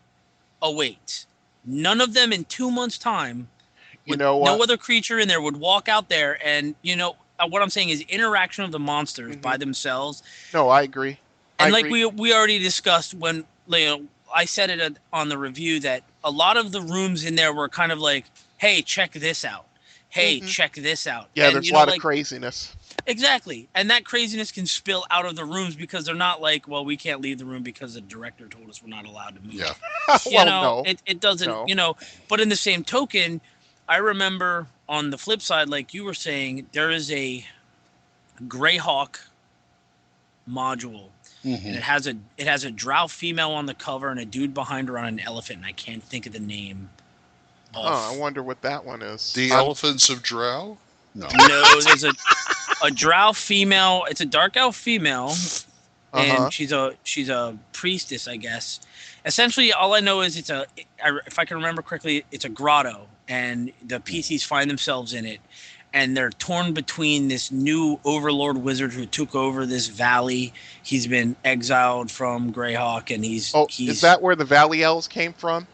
awaits. None of them in 2 months' time, You know what? no other creature in there would walk out there and, what I'm saying is interaction of the monsters by themselves. No, I agree. And we already discussed when, I said it on the review that a lot of the rooms in there were kind of like, hey, check this out. Hey, check this out. Yeah, and, there's a lot of craziness. Exactly. And that craziness can spill out of the rooms because they're not like, well, we can't leave the room because the director told us we're not allowed to move. Yeah. No. It doesn't, but in the same token, I remember on the flip side, like you were saying, there is a Greyhawk module. And it has a drow female on the cover and a dude behind her on an elephant, and I can't think of the name. I wonder what that one is. The Elephants of Drow? No. No, there's a drow female. It's a dark elf female, and she's a priestess, I guess. Essentially, all I know is if I can remember correctly, it's a grotto, and the PCs find themselves in it. And they're torn between this new overlord wizard who took over this valley. He's been exiled from Greyhawk, and he's... is that where the Valley Elves came from?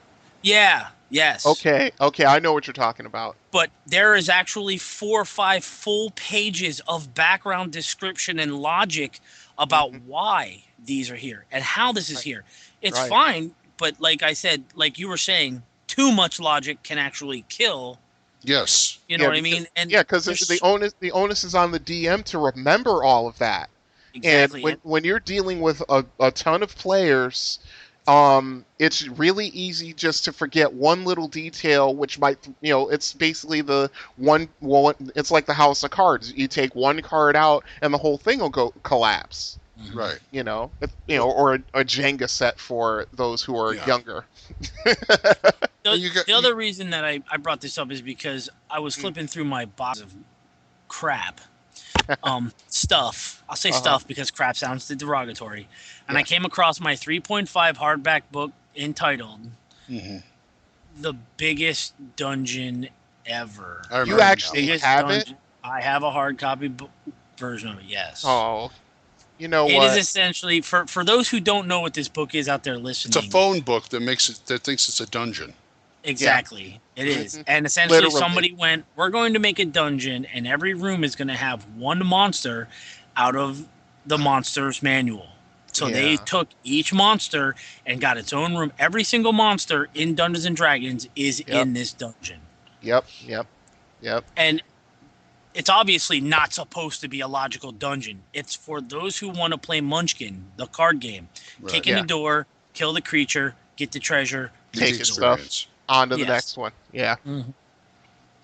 Yeah, yes. Okay, I know what you're talking about. But there is actually 4 or 5 full pages of background description and logic about why these are here and how this is here. It's fine, but like I said, like you were saying, too much logic can actually kill... Yes. You know what I mean? And because the onus is on the DM to remember all of that. Exactly. And when you're dealing with a ton of players, it's really easy just to forget one little detail, which might, it's basically it's like the house of cards. You take one card out and the whole thing will go collapse. Right. Or a Jenga set for those who are younger. The other reason that I brought this up is because I was flipping through my box of crap stuff. I'll say stuff because crap sounds derogatory. And I came across my 3.5 hardback book entitled The Biggest Dungeon Ever. You actually have it? I have a hard copy version of it, yes. Oh, you know what? It is essentially, for those who don't know what this book is out there listening. It's a phone book that thinks it's a dungeon. Exactly. Yeah. It is. And essentially somebody went, we're going to make a dungeon, and every room is going to have one monster out of the monster's manual. So they took each monster and got its own room. Every single monster in Dungeons and Dragons is in this dungeon. Yep. And it's obviously not supposed to be a logical dungeon. It's for those who want to play Munchkin, the card game. Right. Kick in the door, kill the creature, get the treasure, take his stuff, on to the next one. Yeah.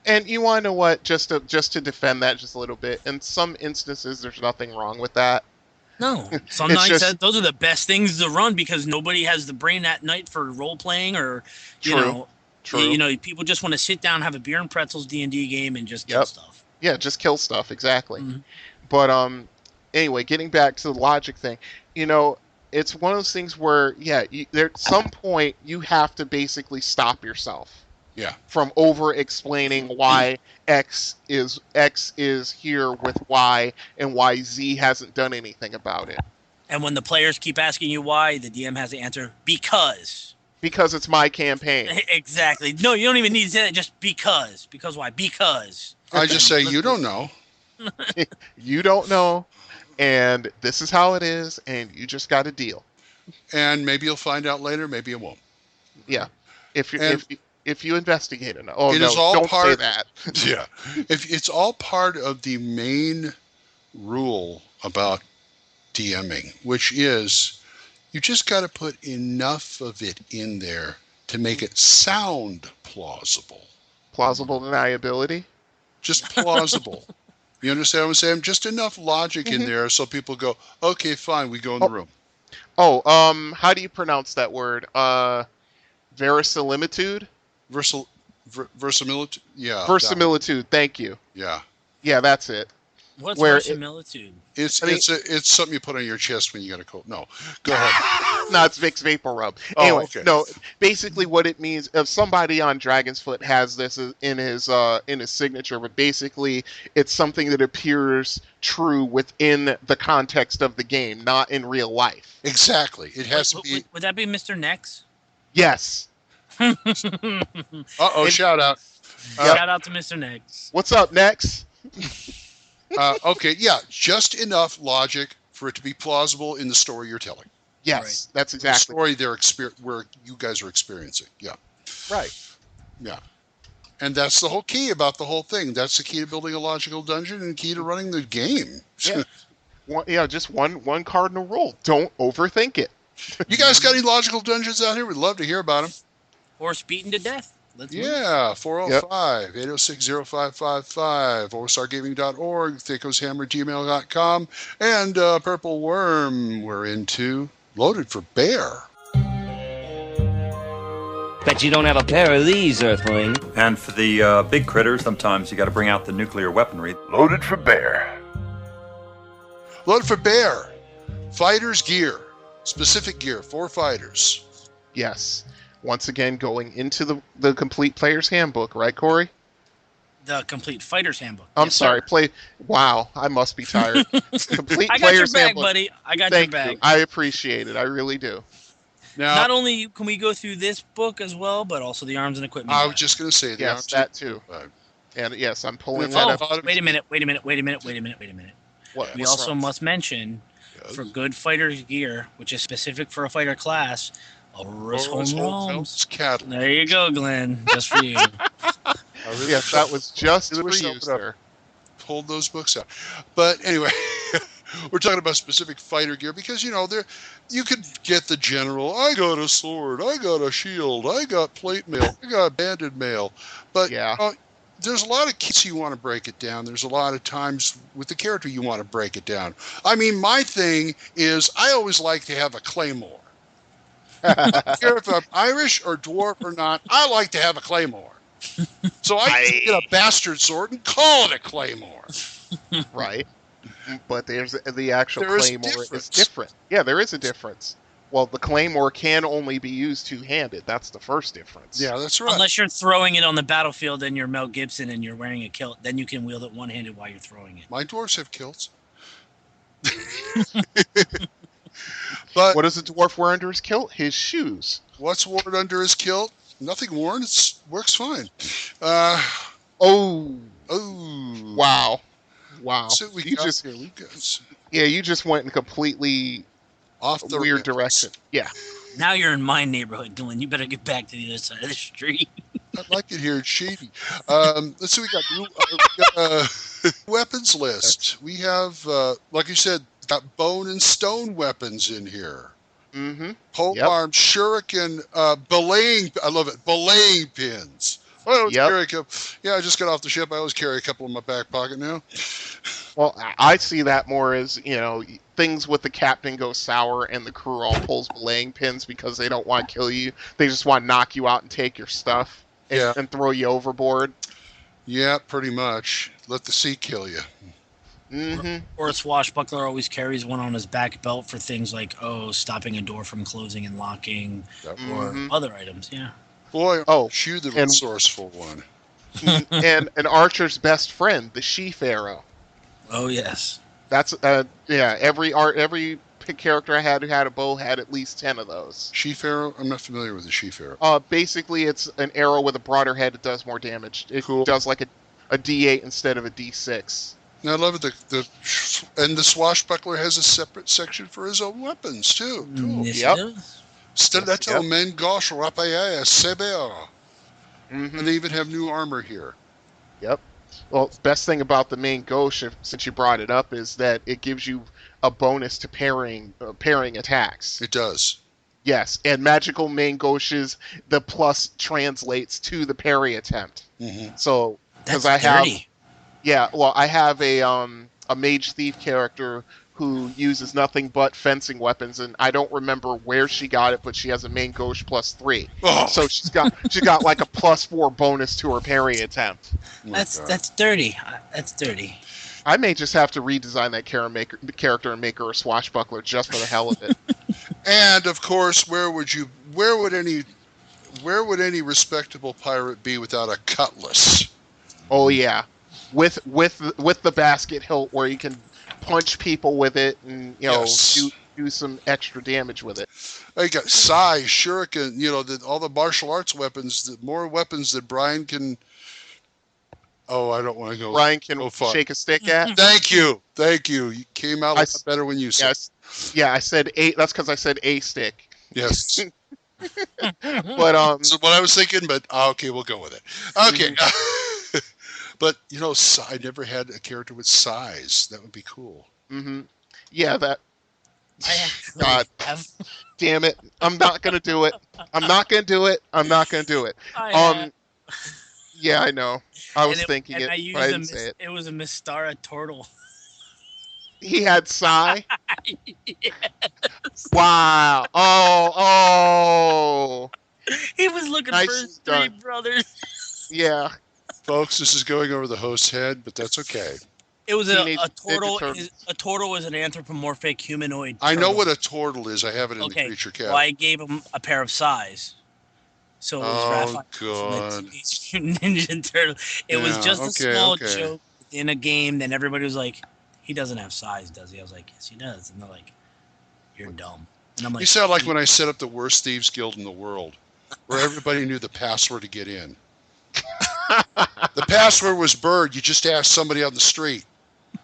And you want to know what? Just to defend that just a little bit. In some instances, there's nothing wrong with that. No. Some nights, those are the best things to run because nobody has the brain at night for role playing or, True. People just want to sit down, have a beer and pretzels D&D game and just kill stuff. Yeah, just kill stuff, exactly. But anyway, getting back to the logic thing, it's one of those things where, at some point you have to basically stop yourself. Yeah. From over-explaining why X is here with Y and why Z hasn't done anything about it. And when the players keep asking you why, the DM has to answer, because. Because it's my campaign. Exactly. No, you don't even need to say that, just because. Because why? Because. I just say, you don't know. You don't know, and this is how it is, and you just got to deal. And maybe you'll find out later, maybe you won't. Yeah. If you investigate enough. Oh, don't say that. Yeah. If it's all part of the main rule about DMing, which is you just got to put enough of it in there to make it sound plausible. Plausible deniability? Just plausible. You understand what I'm saying? Just enough logic in there so people go, okay, fine, we go in the room. How do you pronounce that word? Verisimilitude? Verisimilitude? Yeah. Verisimilitude, thank you. Yeah. Yeah, that's it. What's verisimilitude? It's something you put on your chest when you got a cold. No, go ahead. No, it's Vicks Vapor Rub. Anyway, no. Basically, what it means, if somebody on Dragon's Foot has this in his signature, but basically, it's something that appears true within the context of the game, not in real life. Exactly. It has to be. Would that be Mr. Nex? Yes. Uh-oh, shout out. Shout out to Mr. Nex. What's up, Nex? Okay, yeah, just enough logic for it to be plausible in the story you're telling. Yes, that's exactly the story where you guys are experiencing. Yeah. Right. Yeah. And that's the whole key about the whole thing. That's the key to building a logical dungeon and the key to running the game. Yeah. Just one cardinal rule. Don't overthink it. You guys got any logical dungeons out here? We'd love to hear about them. Horse beaten to death. Let's move. 405-806-0555, OSRgaming.org, THACOshammer@gmail.com, and Purple Worm. We're into Loaded for Bear. Bet you don't have a pair of these, Earthling. And for the big critters, sometimes you got to bring out the nuclear weaponry. Loaded for Bear. Loaded for Bear. Fighters gear. Specific gear for fighters. Yes. Once again, going into the complete player's handbook, right, Corey? The complete fighter's handbook. I'm sorry. Wow, I must be tired. Complete I got player's your bag, handbook. buddy. I got Thank your bag. you. I appreciate it. I really do. Now, not only can we go through this book as well, but also the arms and equipment. I was just going to say yes, that too. And yes, I'm pulling that up. Wait a minute. What? We also must mention for good fighter's gear, which is specific for a fighter class, Auror's Holmes. There you go, Glenn. Just for you. Yes, that was just for you, sir. Hold those books out. But anyway, we're talking about specific fighter gear because, you could get the general, I got a sword, I got a shield, I got plate mail, I got banded mail. But there's a lot of keys you want to break it down. There's a lot of times with the character you want to break it down. I mean, my thing is I always like to have a claymore. I don't care if I'm Irish or dwarf or not, I like to have a claymore. So I get a bastard sword and call it a claymore. Right. But there's the actual claymore is different. Yeah, there is a difference. Well, the claymore can only be used two-handed. That's the first difference. Yeah, that's right. Unless you're throwing it on the battlefield and you're Mel Gibson and you're wearing a kilt, then you can wield it one-handed while you're throwing it. My dwarves have kilts. But what does a dwarf wear under his kilt? His shoes. What's worn under his kilt? Nothing worn. It works fine. Wow. So you just went in completely off the weird direction. Yeah. Now you're in my neighborhood, Glenn. You better get back to the other side of the street. I like it here. It's shady. Let's see. We got weapons list. We have, like you said, got bone and stone weapons in here. Mm-hmm. Polearm, shuriken, belaying. I love it. Belaying pins. I just got off the ship. I always carry a couple in my back pocket now. Well, I see that more as, things with the captain go sour and the crew all pulls belaying pins because they don't want to kill you. They just want to knock you out and take your stuff and throw you overboard. Yeah, pretty much. Let the sea kill you. Mm-hmm. Or a swashbuckler always carries one on his back belt for things like, stopping a door from closing and locking, or other items, Boy, shoe the resourceful one. And an archer's best friend, the sheaf arrow. Oh, yes. That's, every character I had who had a bow had at least 10 of those. Sheaf arrow? I'm not familiar with the sheaf arrow. Basically, it's an arrow with a broader head that does more damage. It does like a D8 instead of a D6. Now, I love it. And the swashbuckler has a separate section for his own weapons, too. Cool. Stiletto, main gauche, rapier, seber. And they even have new armor here. Yep. Well, best thing about the main gauche, since you brought it up, is that it gives you a bonus to parrying attacks. It does. Yes, and magical main gauches, the plus translates to the parry attempt. Mm-hmm. So, because I have a mage thief character who uses nothing but fencing weapons, and I don't remember where she got it, but she has a main gauche +3. Oh. So she's got like a +4 bonus to her parry attempt. That's dirty. That's dirty. I may just have to redesign that character and make her a swashbuckler just for the hell of it. And of course, where would any respectable pirate be without a cutlass? Oh yeah, with the basket hilt where you can punch people with it and shoot do some extra damage with it. You got Sai, Shuriken, all the martial arts weapons, more weapons that Brian can... Oh, I don't want to go... Brian can shake a stick at? Thank you. You came out a lot better when you said... Yeah, I said A. That's because I said A stick. Yes. But so what I was thinking, but okay, we'll go with it. Okay. But I never had a character with size. That would be cool. Mm-hmm. Yeah, that. God damn it! I'm not gonna do it. Yeah, I know. I was thinking it, but I didn't say it. It was a Mystara turtle. He had Psy? Yes. Wow. Oh. He was looking for his three brothers. Yeah. Folks, this is going over the host's head, but that's okay. It was a turtle. A turtle is an anthropomorphic humanoid turtle. I know what a turtle is. I have it in the creature cat. Well, I gave him a pair of size. So it was God. Ninja Turtle. It was just a small joke in a game. Then everybody was like, "He doesn't have size, does he?" I was like, "Yes, he does." And they're like, "You're dumb." And I'm like, "You sound like when I set up the worst thieves guild in the world, where everybody knew the password to get in. The password was bird. You just asked somebody on the street.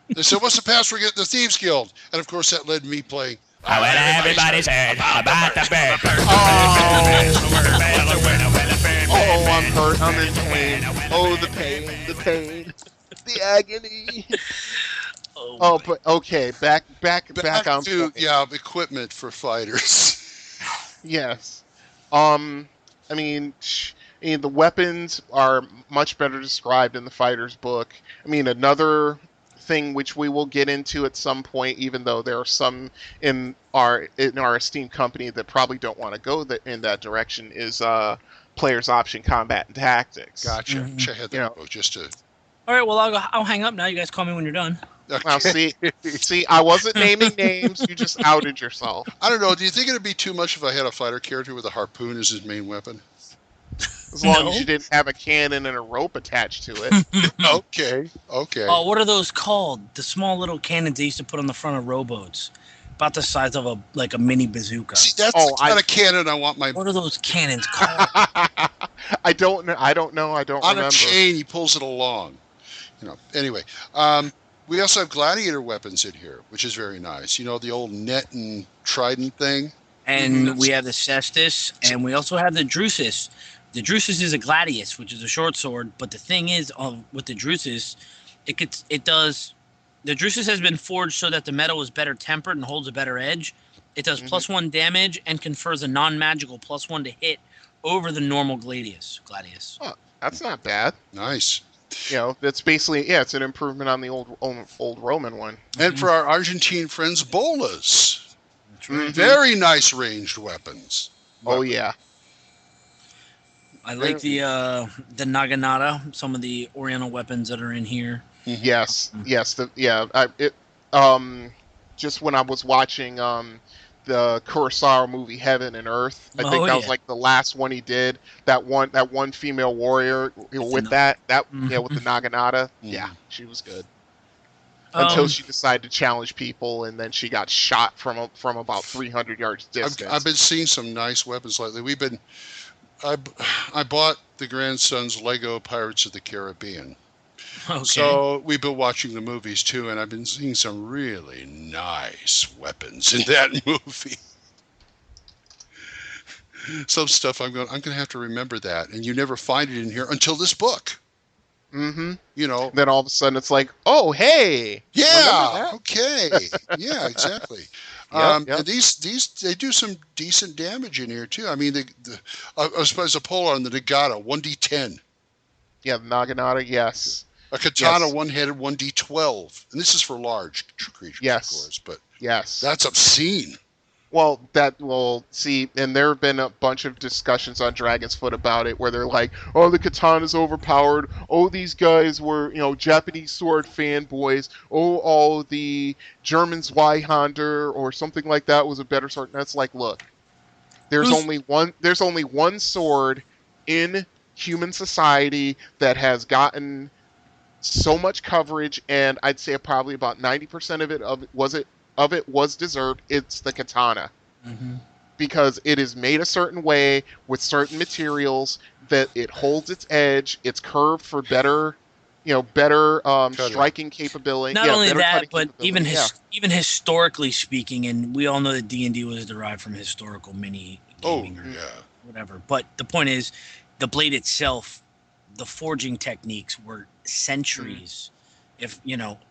They said, "What's the password to get in the thieves guild?" And of course, that led to me playing. Well, everybody's heard about the bird. Oh, I'm hurt. I'm in pain. Oh, the pain. The agony. But okay, back on to equipment for fighters. Yes. I mean, the weapons are much better described in the fighter's book. I mean, another thing which we will get into at some point, even though there are some in our esteemed company that probably don't want to go in that direction, is player's option combat and tactics. Gotcha. Mm-hmm. I had that just to. All right. Well, I'll hang up now. You guys call me when you're done. Okay. Well, see, I wasn't naming names. You just outed yourself. I don't know. Do you think it'd be too much if I had a fighter character with a harpoon as his main weapon? As long as you didn't have a cannon and a rope attached to it. Okay. Oh, what are those called? The small little cannons they used to put on the front of rowboats, about the size of a mini bazooka. See, that's the kind of cannon I want my. What are those cannons called? I don't know. I don't remember. On a chain, he pulls it along. Anyway, we also have gladiator weapons in here, which is very nice. The old net and trident thing. And we have the cestus, and we also have the drusus. The drusus is a gladius, which is a short sword. But the thing is, with the drusus, the drusus has been forged so that the metal is better tempered and holds a better edge. It does +1 damage and confers a non-magical +1 to hit over the normal gladius. Oh, that's not bad. Nice. That's basically it's an improvement on the old Roman one. And for our Argentine friends, bolas. Very nice ranged weapons. Oh yeah. I like the naginata, some of the Oriental weapons that are in here. Yes. Just when I was watching the Kurosawa movie Heaven and Earth, I think that was like the last one he did. That one female warrior with that with the naginata. Yeah, she was good. Until she decided to challenge people, and then she got shot from about 300 yards distance. I've been seeing some nice weapons lately. I bought the grandson's Lego Pirates of the Caribbean. Okay. So we've been watching the movies too, and I've been seeing some really nice weapons in that movie. Some stuff I'm gonna have to remember that, and you never find it in here until this book. Mm-hmm. Then all of a sudden it's like, oh hey, yeah, okay, yeah, exactly. Yep. And these they do some decent damage in here too. I mean, I suppose a polar on the Nagata 1d10. Yeah, the naginata, yes. A katana one-handed 1d12, and this is for large creatures, of course. But that's obscene. See, and there have been a bunch of discussions on Dragon's Foot about it, where they're like, "Oh, the katana's overpowered. Oh, these guys were, Japanese sword fanboys. Oh, the German Zweihander or something like that was a better sword." And that's like, look, there's only one sword in human society that has gotten so much coverage, and I'd say probably about 90% of it was it of it was deserved, it's the katana. Mm-hmm. Because it is made a certain way with certain materials that it holds its edge. It's curved for better, striking capability. Not only that, but even even historically speaking, and we all know that D&D was derived from historical mini gaming or whatever. But the point is, the blade itself, the forging techniques were centuries,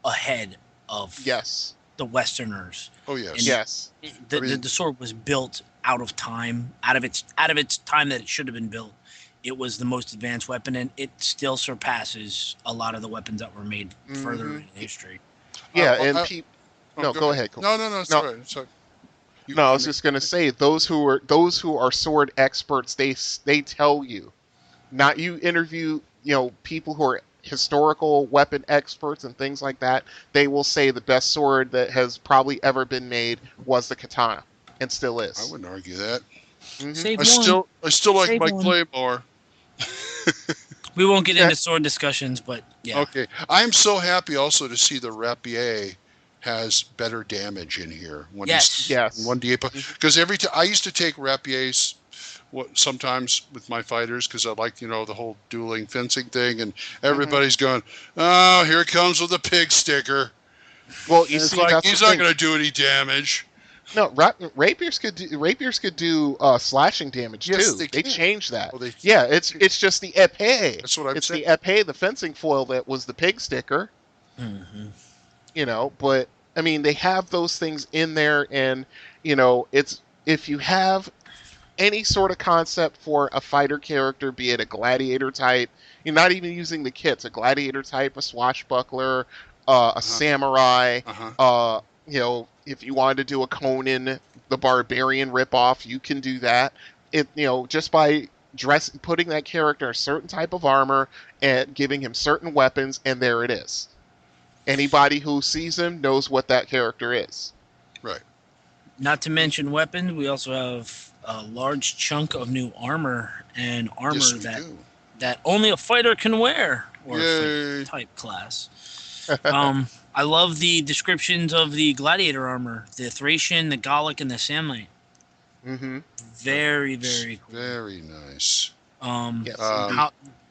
ahead of the Westerners. Oh yes, and yes. The sword was built out of time, out of its time that it should have been built. It was the most advanced weapon, and it still surpasses a lot of the weapons that were made further in history. Yeah, go ahead. No, sorry. No, I was just going to say those who are sword experts, they tell you, not you interview, people who are historical weapon experts and things like that. They will say the best sword that has probably ever been made was the katana, and still is. I wouldn't argue that. Mm-hmm. I still like my Claymore. We won't get into sword discussions, but yeah. Okay, I'm so happy also to see the rapier has better damage in here. One 1d8, because every time I used to take rapiers sometimes with my fighters because I like the whole dueling fencing thing, and everybody's going, oh, here it comes with a pig sticker. Well, he's not going to do any damage. No, rapiers could do slashing damage too. They changed that. It's just the épée. That's what I'm saying. It's the épée, the fencing foil that was the pig sticker. Mm-hmm. But I mean, they have those things in there, and it's if you have any sort of concept for a fighter character, be it a gladiator type, you're not even using the kits, a gladiator type, a swashbuckler, a samurai, if you wanted to do a Conan the Barbarian ripoff, you can do that. Just by putting that character in a certain type of armor and giving him certain weapons, and there it is. Anybody who sees him knows what that character is. Right. Not to mention weapons, we also have a large chunk of new armor and that only a fighter can wear, or a type class. I love the descriptions of the gladiator armor, the Thracian, the Gallic, and the Samnite. Mm-hmm. Very, very cool. Very nice.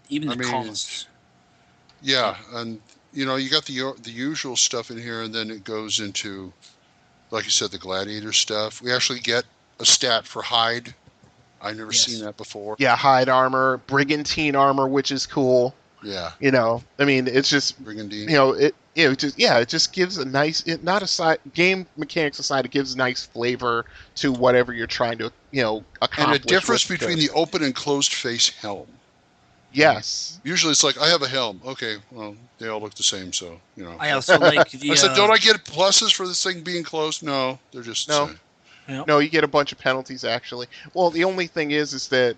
Even the costs. Yeah, and you got the usual stuff in here, and then it goes into, like you said, the gladiator stuff. We actually get a stat for hide. I've never seen that before. Yeah, hide armor, brigantine armor, which is cool. Yeah. I mean, it's just brigandine. It just gives a nice, game mechanics aside, it gives nice flavor to whatever you're trying to, accomplish. And a difference between the open and closed face helm. Yes. Usually it's like, I have a helm. Okay, well, they all look the same, so, I also like the... I said, don't I get pluses for this thing being closed? No, they're just the same. Yep. No, you get a bunch of penalties, actually. Well, the only thing is that,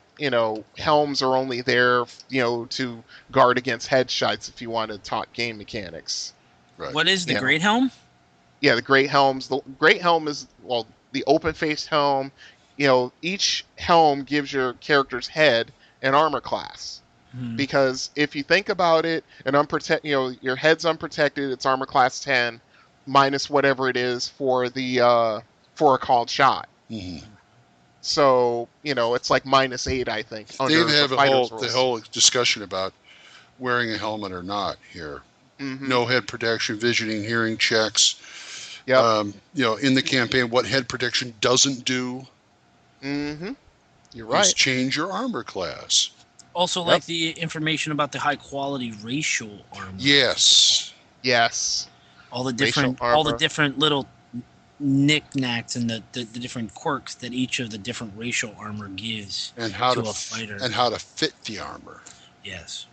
helms are only there, to guard against headshots if you want to talk game mechanics. Right. What is the Great Helm? Yeah, the Great Helms. The Great Helm is, the open-faced helm. Each helm gives your character's head an armor class. Because if you think about it, your head's unprotected, it's armor class 10, minus whatever it is for the... for a called shot. Mm-hmm. So, it's like -8, I think. They even have the whole discussion about wearing a helmet or not here. Mm-hmm. No head protection, visioning, hearing checks. Yep. In the campaign, what head protection doesn't do. Mm-hmm. You're right. Is change your armor class. Also, like the information about the high quality racial armor. Yes. All the different little knickknacks and the different quirks that each of the different racial armor gives to a fighter. And how to fit the armor. Yes,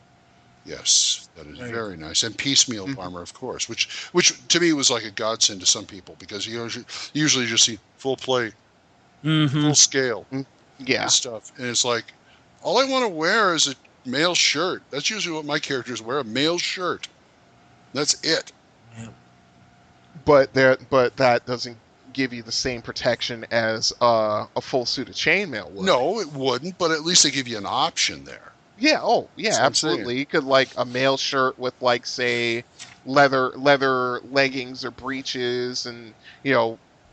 that is very nice. And piecemeal armor, of course, which to me was like a godsend to some people, because you usually just see full plate, full scale, stuff, and it's like, all I want to wear is a male shirt. That's usually what my characters wear, a male shirt. That's it. Yeah. But that doesn't give you the same protection as a full suit of chainmail would. No, it wouldn't, but at least they give you an option there. Yeah, absolutely. You could, a male shirt with, say, leather leggings or breeches, and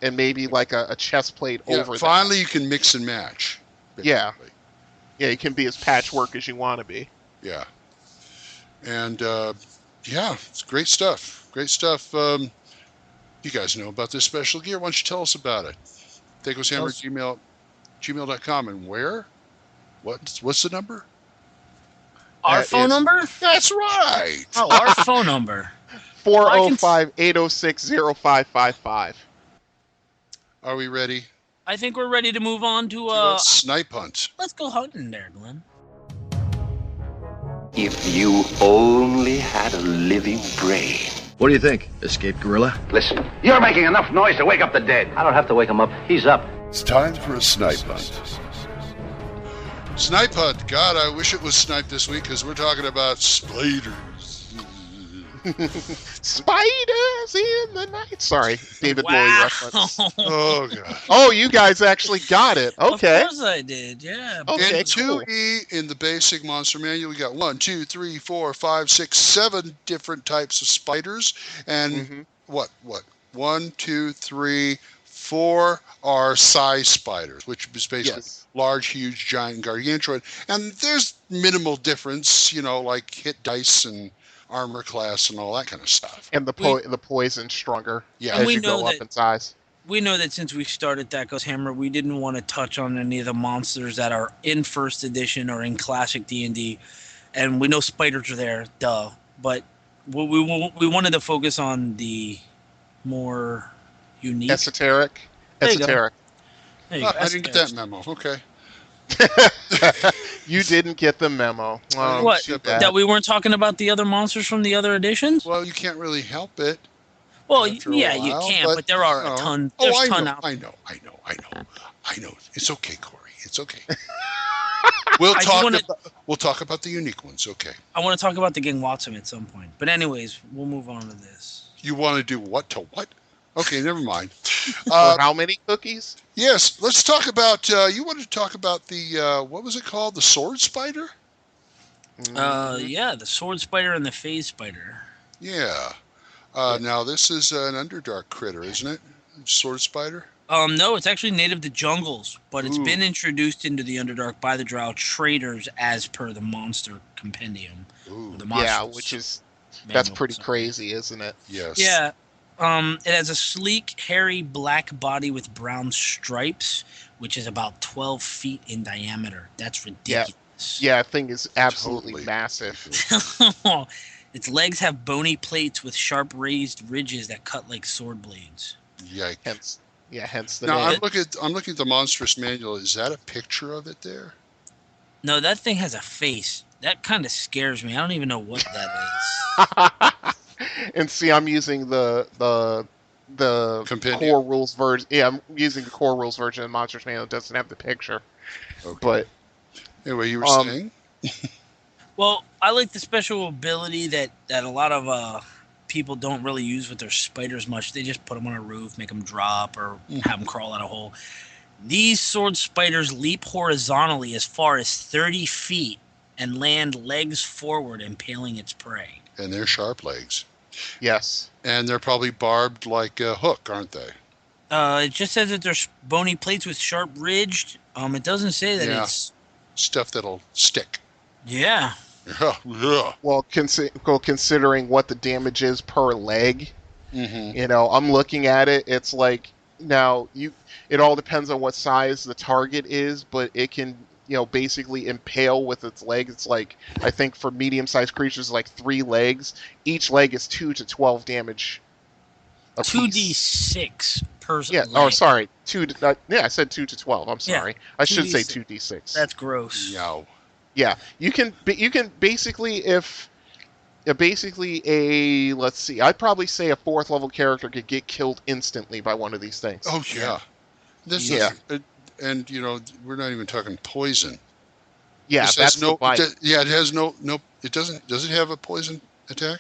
and maybe like a chest plate over. Finally, you can mix and match. Basically. Yeah, you can be as patchwork as you want to be. Yeah, and it's great stuff. Great stuff. You guys know about this special gear. Why don't you tell us about it? THACOshammer gmail.com. And where? What's the number? Our phone number? That's right. Oh, our phone number. 405-806-0555. Are we ready? I think we're ready to move on to snipe hunt. Let's go hunting there, Glenn. If you only had a living brain. What do you think? Escaped gorilla? Listen, you're making enough noise to wake up the dead. I don't have to wake him up. He's up. It's time for a snipe hunt. Snipe hunt. God, I wish it was snipe this week because we're talking about spiders. Spiders in the night. Sorry, David Bowie reference. Oh, God. Oh, you guys actually got it. Okay. Of course I did, yeah. Okay, in 2E, in the basic monster manual, we got 1, 2, 3, 4, 5, 6, 7 different types of spiders. And what? 1, 2, 3, 4 are size spiders, which is basically large, huge, giant, gargantuan. And there's minimal difference, like hit dice and armor class and all that kind of stuff. And the poison stronger as you go up in size. We know that since we started THACO's Hammer, we didn't want to touch on any of the monsters that are in first edition or in classic D&D. And we know spiders are there, duh. But we wanted to focus on the more unique... Esoteric. There you go. I didn't get that memo. Okay. You didn't get the memo. Oh, what? That we weren't talking about the other monsters from the other editions? Well, you can't really help it. Well, yeah, you can, but there are a ton. There's a ton out there. I know. It's okay, Corey. It's okay. We'll talk about the unique ones. Okay. I want to talk about the Ging Watson at some point. But anyways, we'll move on to this. You want to do what to what? Okay, never mind. How many cookies? Yes, let's talk about. You wanted to talk about the what was it called? The sword spider. Yeah, the sword spider and the phase spider. Yeah. Now this is an Underdark critter, isn't it? Sword spider. No, it's actually native to jungles, but it's been introduced into the Underdark by the Drow traders as per the monster compendium. That's pretty crazy, isn't it? Yes. Yeah. It has a sleek, hairy black body with brown stripes, which is about 12 feet in diameter. That's ridiculous. Yeah, that thing is absolutely massive. Its legs have bony plates with sharp raised ridges that cut like sword blades. Yikes. Hence the name. I'm looking at the monstrous manual. Is that a picture of it there? No, that thing has a face. That kind of scares me. I don't even know what that is. And see, I'm using the core rules version. Yeah, I'm using the core rules version of Monsters Manual. It doesn't have the picture. Okay. But anyway, you were saying? Well, I like the special ability that a lot of people don't really use with their spiders much. They just put them on a roof, make them drop, or have them crawl out a hole. These sword spiders leap horizontally as far as 30 feet and land legs forward, impaling its prey. And they're sharp legs. Yes. And they're probably barbed like a hook, aren't they? It just says that they're bony plates with sharp ridged. It doesn't say that it's... stuff that'll stick. Yeah. Yeah. Well, considering what the damage is per leg, I'm looking at it. It's like, now, it all depends on what size the target is, but it can... basically impale with its legs. It's like, I think for medium-sized creatures, like 3 legs. Each leg is 2 to 12 damage. 2d6 per leg. Oh, sorry. I said 2 to 12. I'm sorry. Yeah, I should say 2d6. That's gross. Yow. Yeah. You can basically, let's see, I'd probably say a 4th level character could get killed instantly by one of these things. Oh, yeah. And we're not even talking poison. Yeah, that's no. It has no. It doesn't. Does it have a poison attack?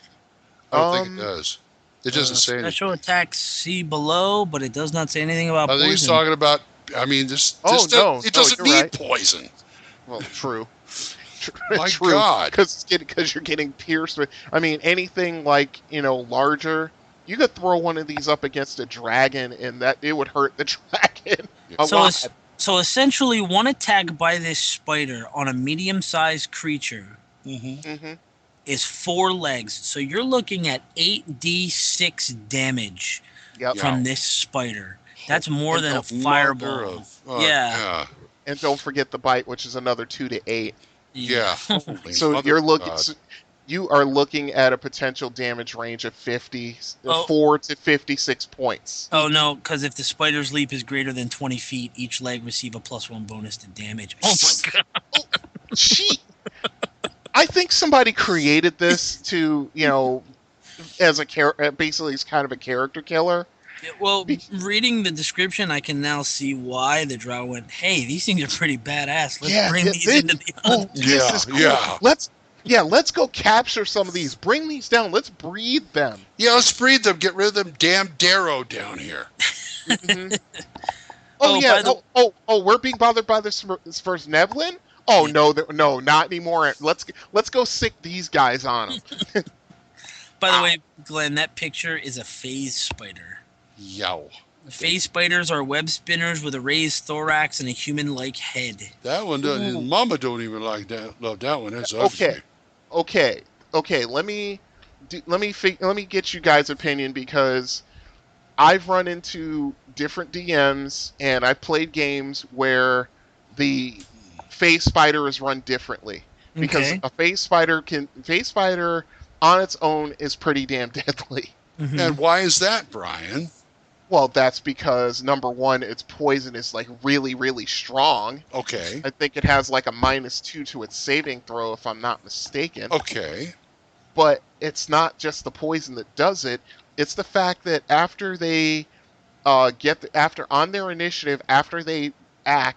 I don't think it does. It doesn't say anything. Special attacks see below, but it does not say anything about poison. I think he's talking about. I mean, it doesn't need poison. Well, true. My God. Because you're getting pierced with. I mean, anything like larger. You could throw one of these up against a dragon, and that it would hurt the dragon a lot. So essentially, one attack by this spider on a medium-sized creature is 4 legs. So you're looking at 8d6 damage from this spider. That's more than a fireball. Yeah. And don't forget the bite, which is another 2 to 8. Yeah. So you are looking at a potential damage range of 4 to 56 points. Oh no, because if the spider's leap is greater than 20 feet, each leg receive a +1 bonus to damage. Oh my god! Gee, I think somebody created this to as a basically it's kind of a character killer. Yeah, well, reading the description, I can now see why the drow went, "Hey, these things are pretty badass. Let's bring these into the hunt." This is cool. Let's go capture some of these. Bring these down. Let's breed them. Yeah, let's breed them. Get rid of them damn Darrow down here. We're being bothered by this first Nevlin? Oh, no, not anymore. Let's go sick these guys on them. By the way, Glenn, that picture is a phase spider. Yow. Phase spiders are web spinners with a raised thorax and a human-like head. That one doesn't. Mama don't even love that one. That's ugly. Okay. Let me get you guys' opinion, because I've run into different DMs and I've played games where the phase spider is run differently, because a phase spider on its own is pretty damn deadly. And why is that, Brian? Well, that's because, number one, its poison is really, really strong. Okay. I think it has a -2 to its saving throw, if I'm not mistaken. Okay. But it's not just the poison that does it. It's the fact that after they on their initiative, after they've had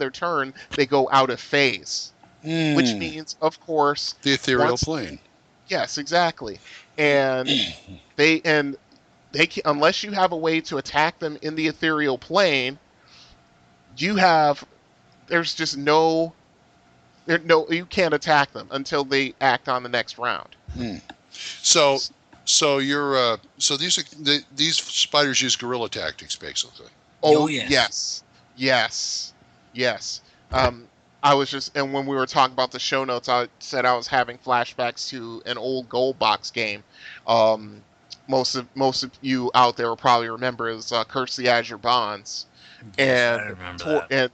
their turn, they go out of phase. Which means, of course, the ethereal plane. Yes, exactly. And they can, unless you have a way to attack them in the ethereal plane, you can't attack them until they act on the next round. So these spiders use guerrilla tactics, basically. Oh yes. I was and when we were talking about the show notes, I said I was having flashbacks to an old Gold Box game. Most of you out there will probably remember is Curse the Azure Bonds. Yes, I remember that.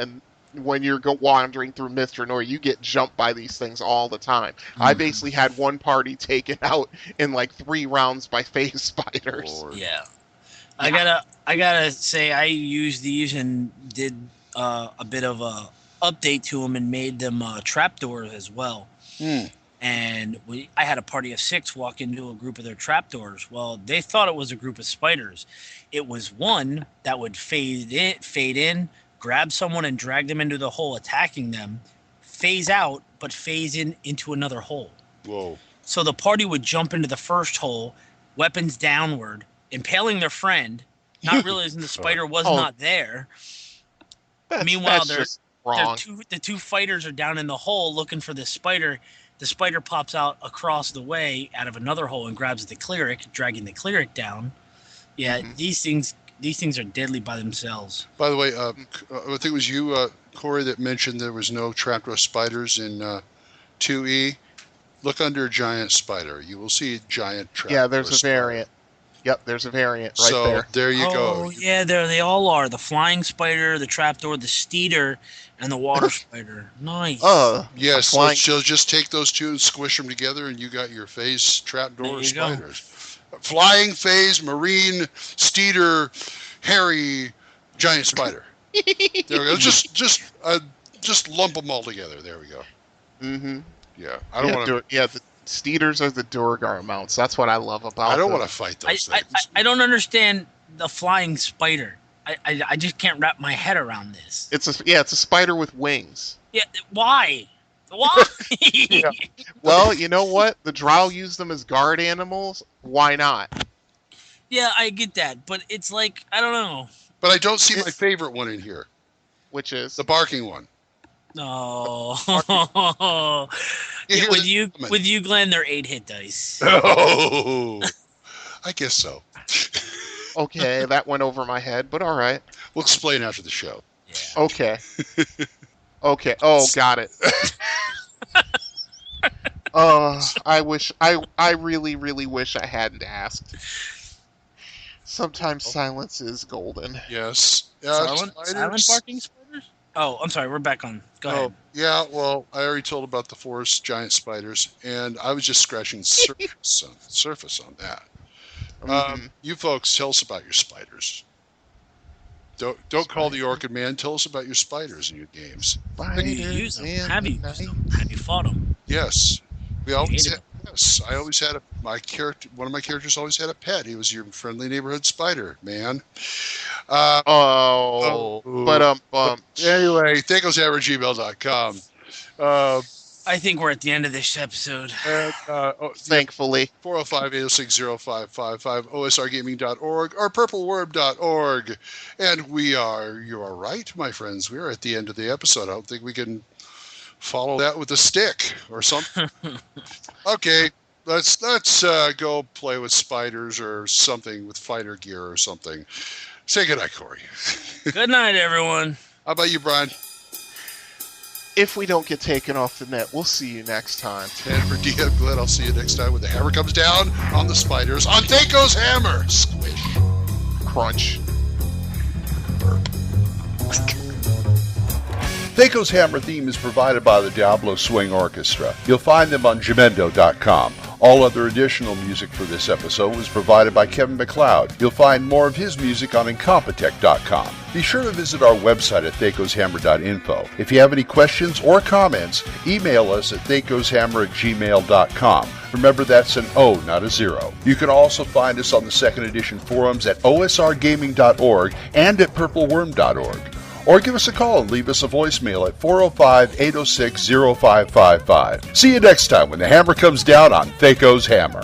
And when you're wandering through Mithranor, you get jumped by these things all the time. I basically had one party taken out in 3 rounds by phase spiders. Lord. Yeah. I gotta say, I used these and did a bit of a update to them and made them trapdoors as well. And I had a party of 6 walk into a group of their trapdoors. Well, they thought it was a group of spiders. It was one that would fade in, grab someone and drag them into the hole, attacking them, phase out, but phase into another hole. Whoa. So the party would jump into the first hole, weapons downward, impaling their friend, not realizing the spider was not there. Meanwhile, the two fighters are down in the hole looking for the spider. The spider pops out across the way out of another hole and grabs the cleric, dragging the cleric down. Yeah, these things are deadly by themselves. By the way, I think it was you, Corey, that mentioned there was no trapdoor spiders in 2E. Look under giant spider. You will see giant trapdoor. Yeah, there's a variant. Yep, there's a variant right there. So there you go. Oh, yeah, they all are. The flying spider, the trapdoor, the steeder, and the water spider. Nice. Yes, so just take those two and squish them together, and you got your phase trapdoor spiders. Flying phase, marine, steeder, hairy, giant spider. There we go. Just lump them all together. There we go. Yeah, I don't want to. Yeah, the steeders are the Durgar mounts. That's what I love about them. I don't want to fight those things. I don't understand the flying spider. I just can't wrap my head around this. It's a spider with wings. Yeah, why? Why? Yeah. Well, you know what? The drow use them as guard animals. Why not? Yeah, I get that, but it's I don't know. But I don't see my favorite one in here. Which is? The barking one. No. With you, Glenn, they're 8-hit dice. Oh, I guess so. Okay, that went over my head, but all right. We'll explain after the show. Yeah. Okay. Okay. Oh, got it. I really, really wish I hadn't asked. Sometimes silence is golden. Yes. Silent barking spiders? Oh, I'm sorry. We're back on. Go ahead. Yeah, well, I already told about the 4 giant spiders, and I was just scratching surface on that. You folks, tell us about your spiders. Don't call the Orchid Man. Tell us about your spiders in your games. Have you used them? Have you used them? Have you fought them? Yes. I always had one of my characters always had a pet. He was your friendly neighborhood spider, man. Anyway, THACOshammer@gmail.com. I think we're at the end of this episode. Thankfully. 405-806-0555, osrgaming.org, or purpleworm.org. And you are right, my friends. We are at the end of the episode. I don't think we can follow that with a stick or something. Okay, let's go play with spiders or something with fighter gear or something. Say goodnight, Corey. Good night, everyone. How about you, Brian? If we don't get taken off the net, we'll see you next time. And for DM Glenn, I'll see you next time when the hammer comes down on the spiders on THACO's hammer. Squish. Crunch. THACO's Hammer theme is provided by the Diablo Swing Orchestra. You'll find them on Jamendo.com. All other additional music for this episode was provided by Kevin MacLeod. You'll find more of his music on Incompetech.com. Be sure to visit our website at THACOshammer.info. If you have any questions or comments, email us at THACOshammer@gmail.com. Remember, that's an O, not a 0. You can also find us on the 2nd edition forums at osrgaming.org and at purpleworm.org. Or give us a call and leave us a voicemail at 405-806-0555. See you next time when the hammer comes down on THACO's Hammer.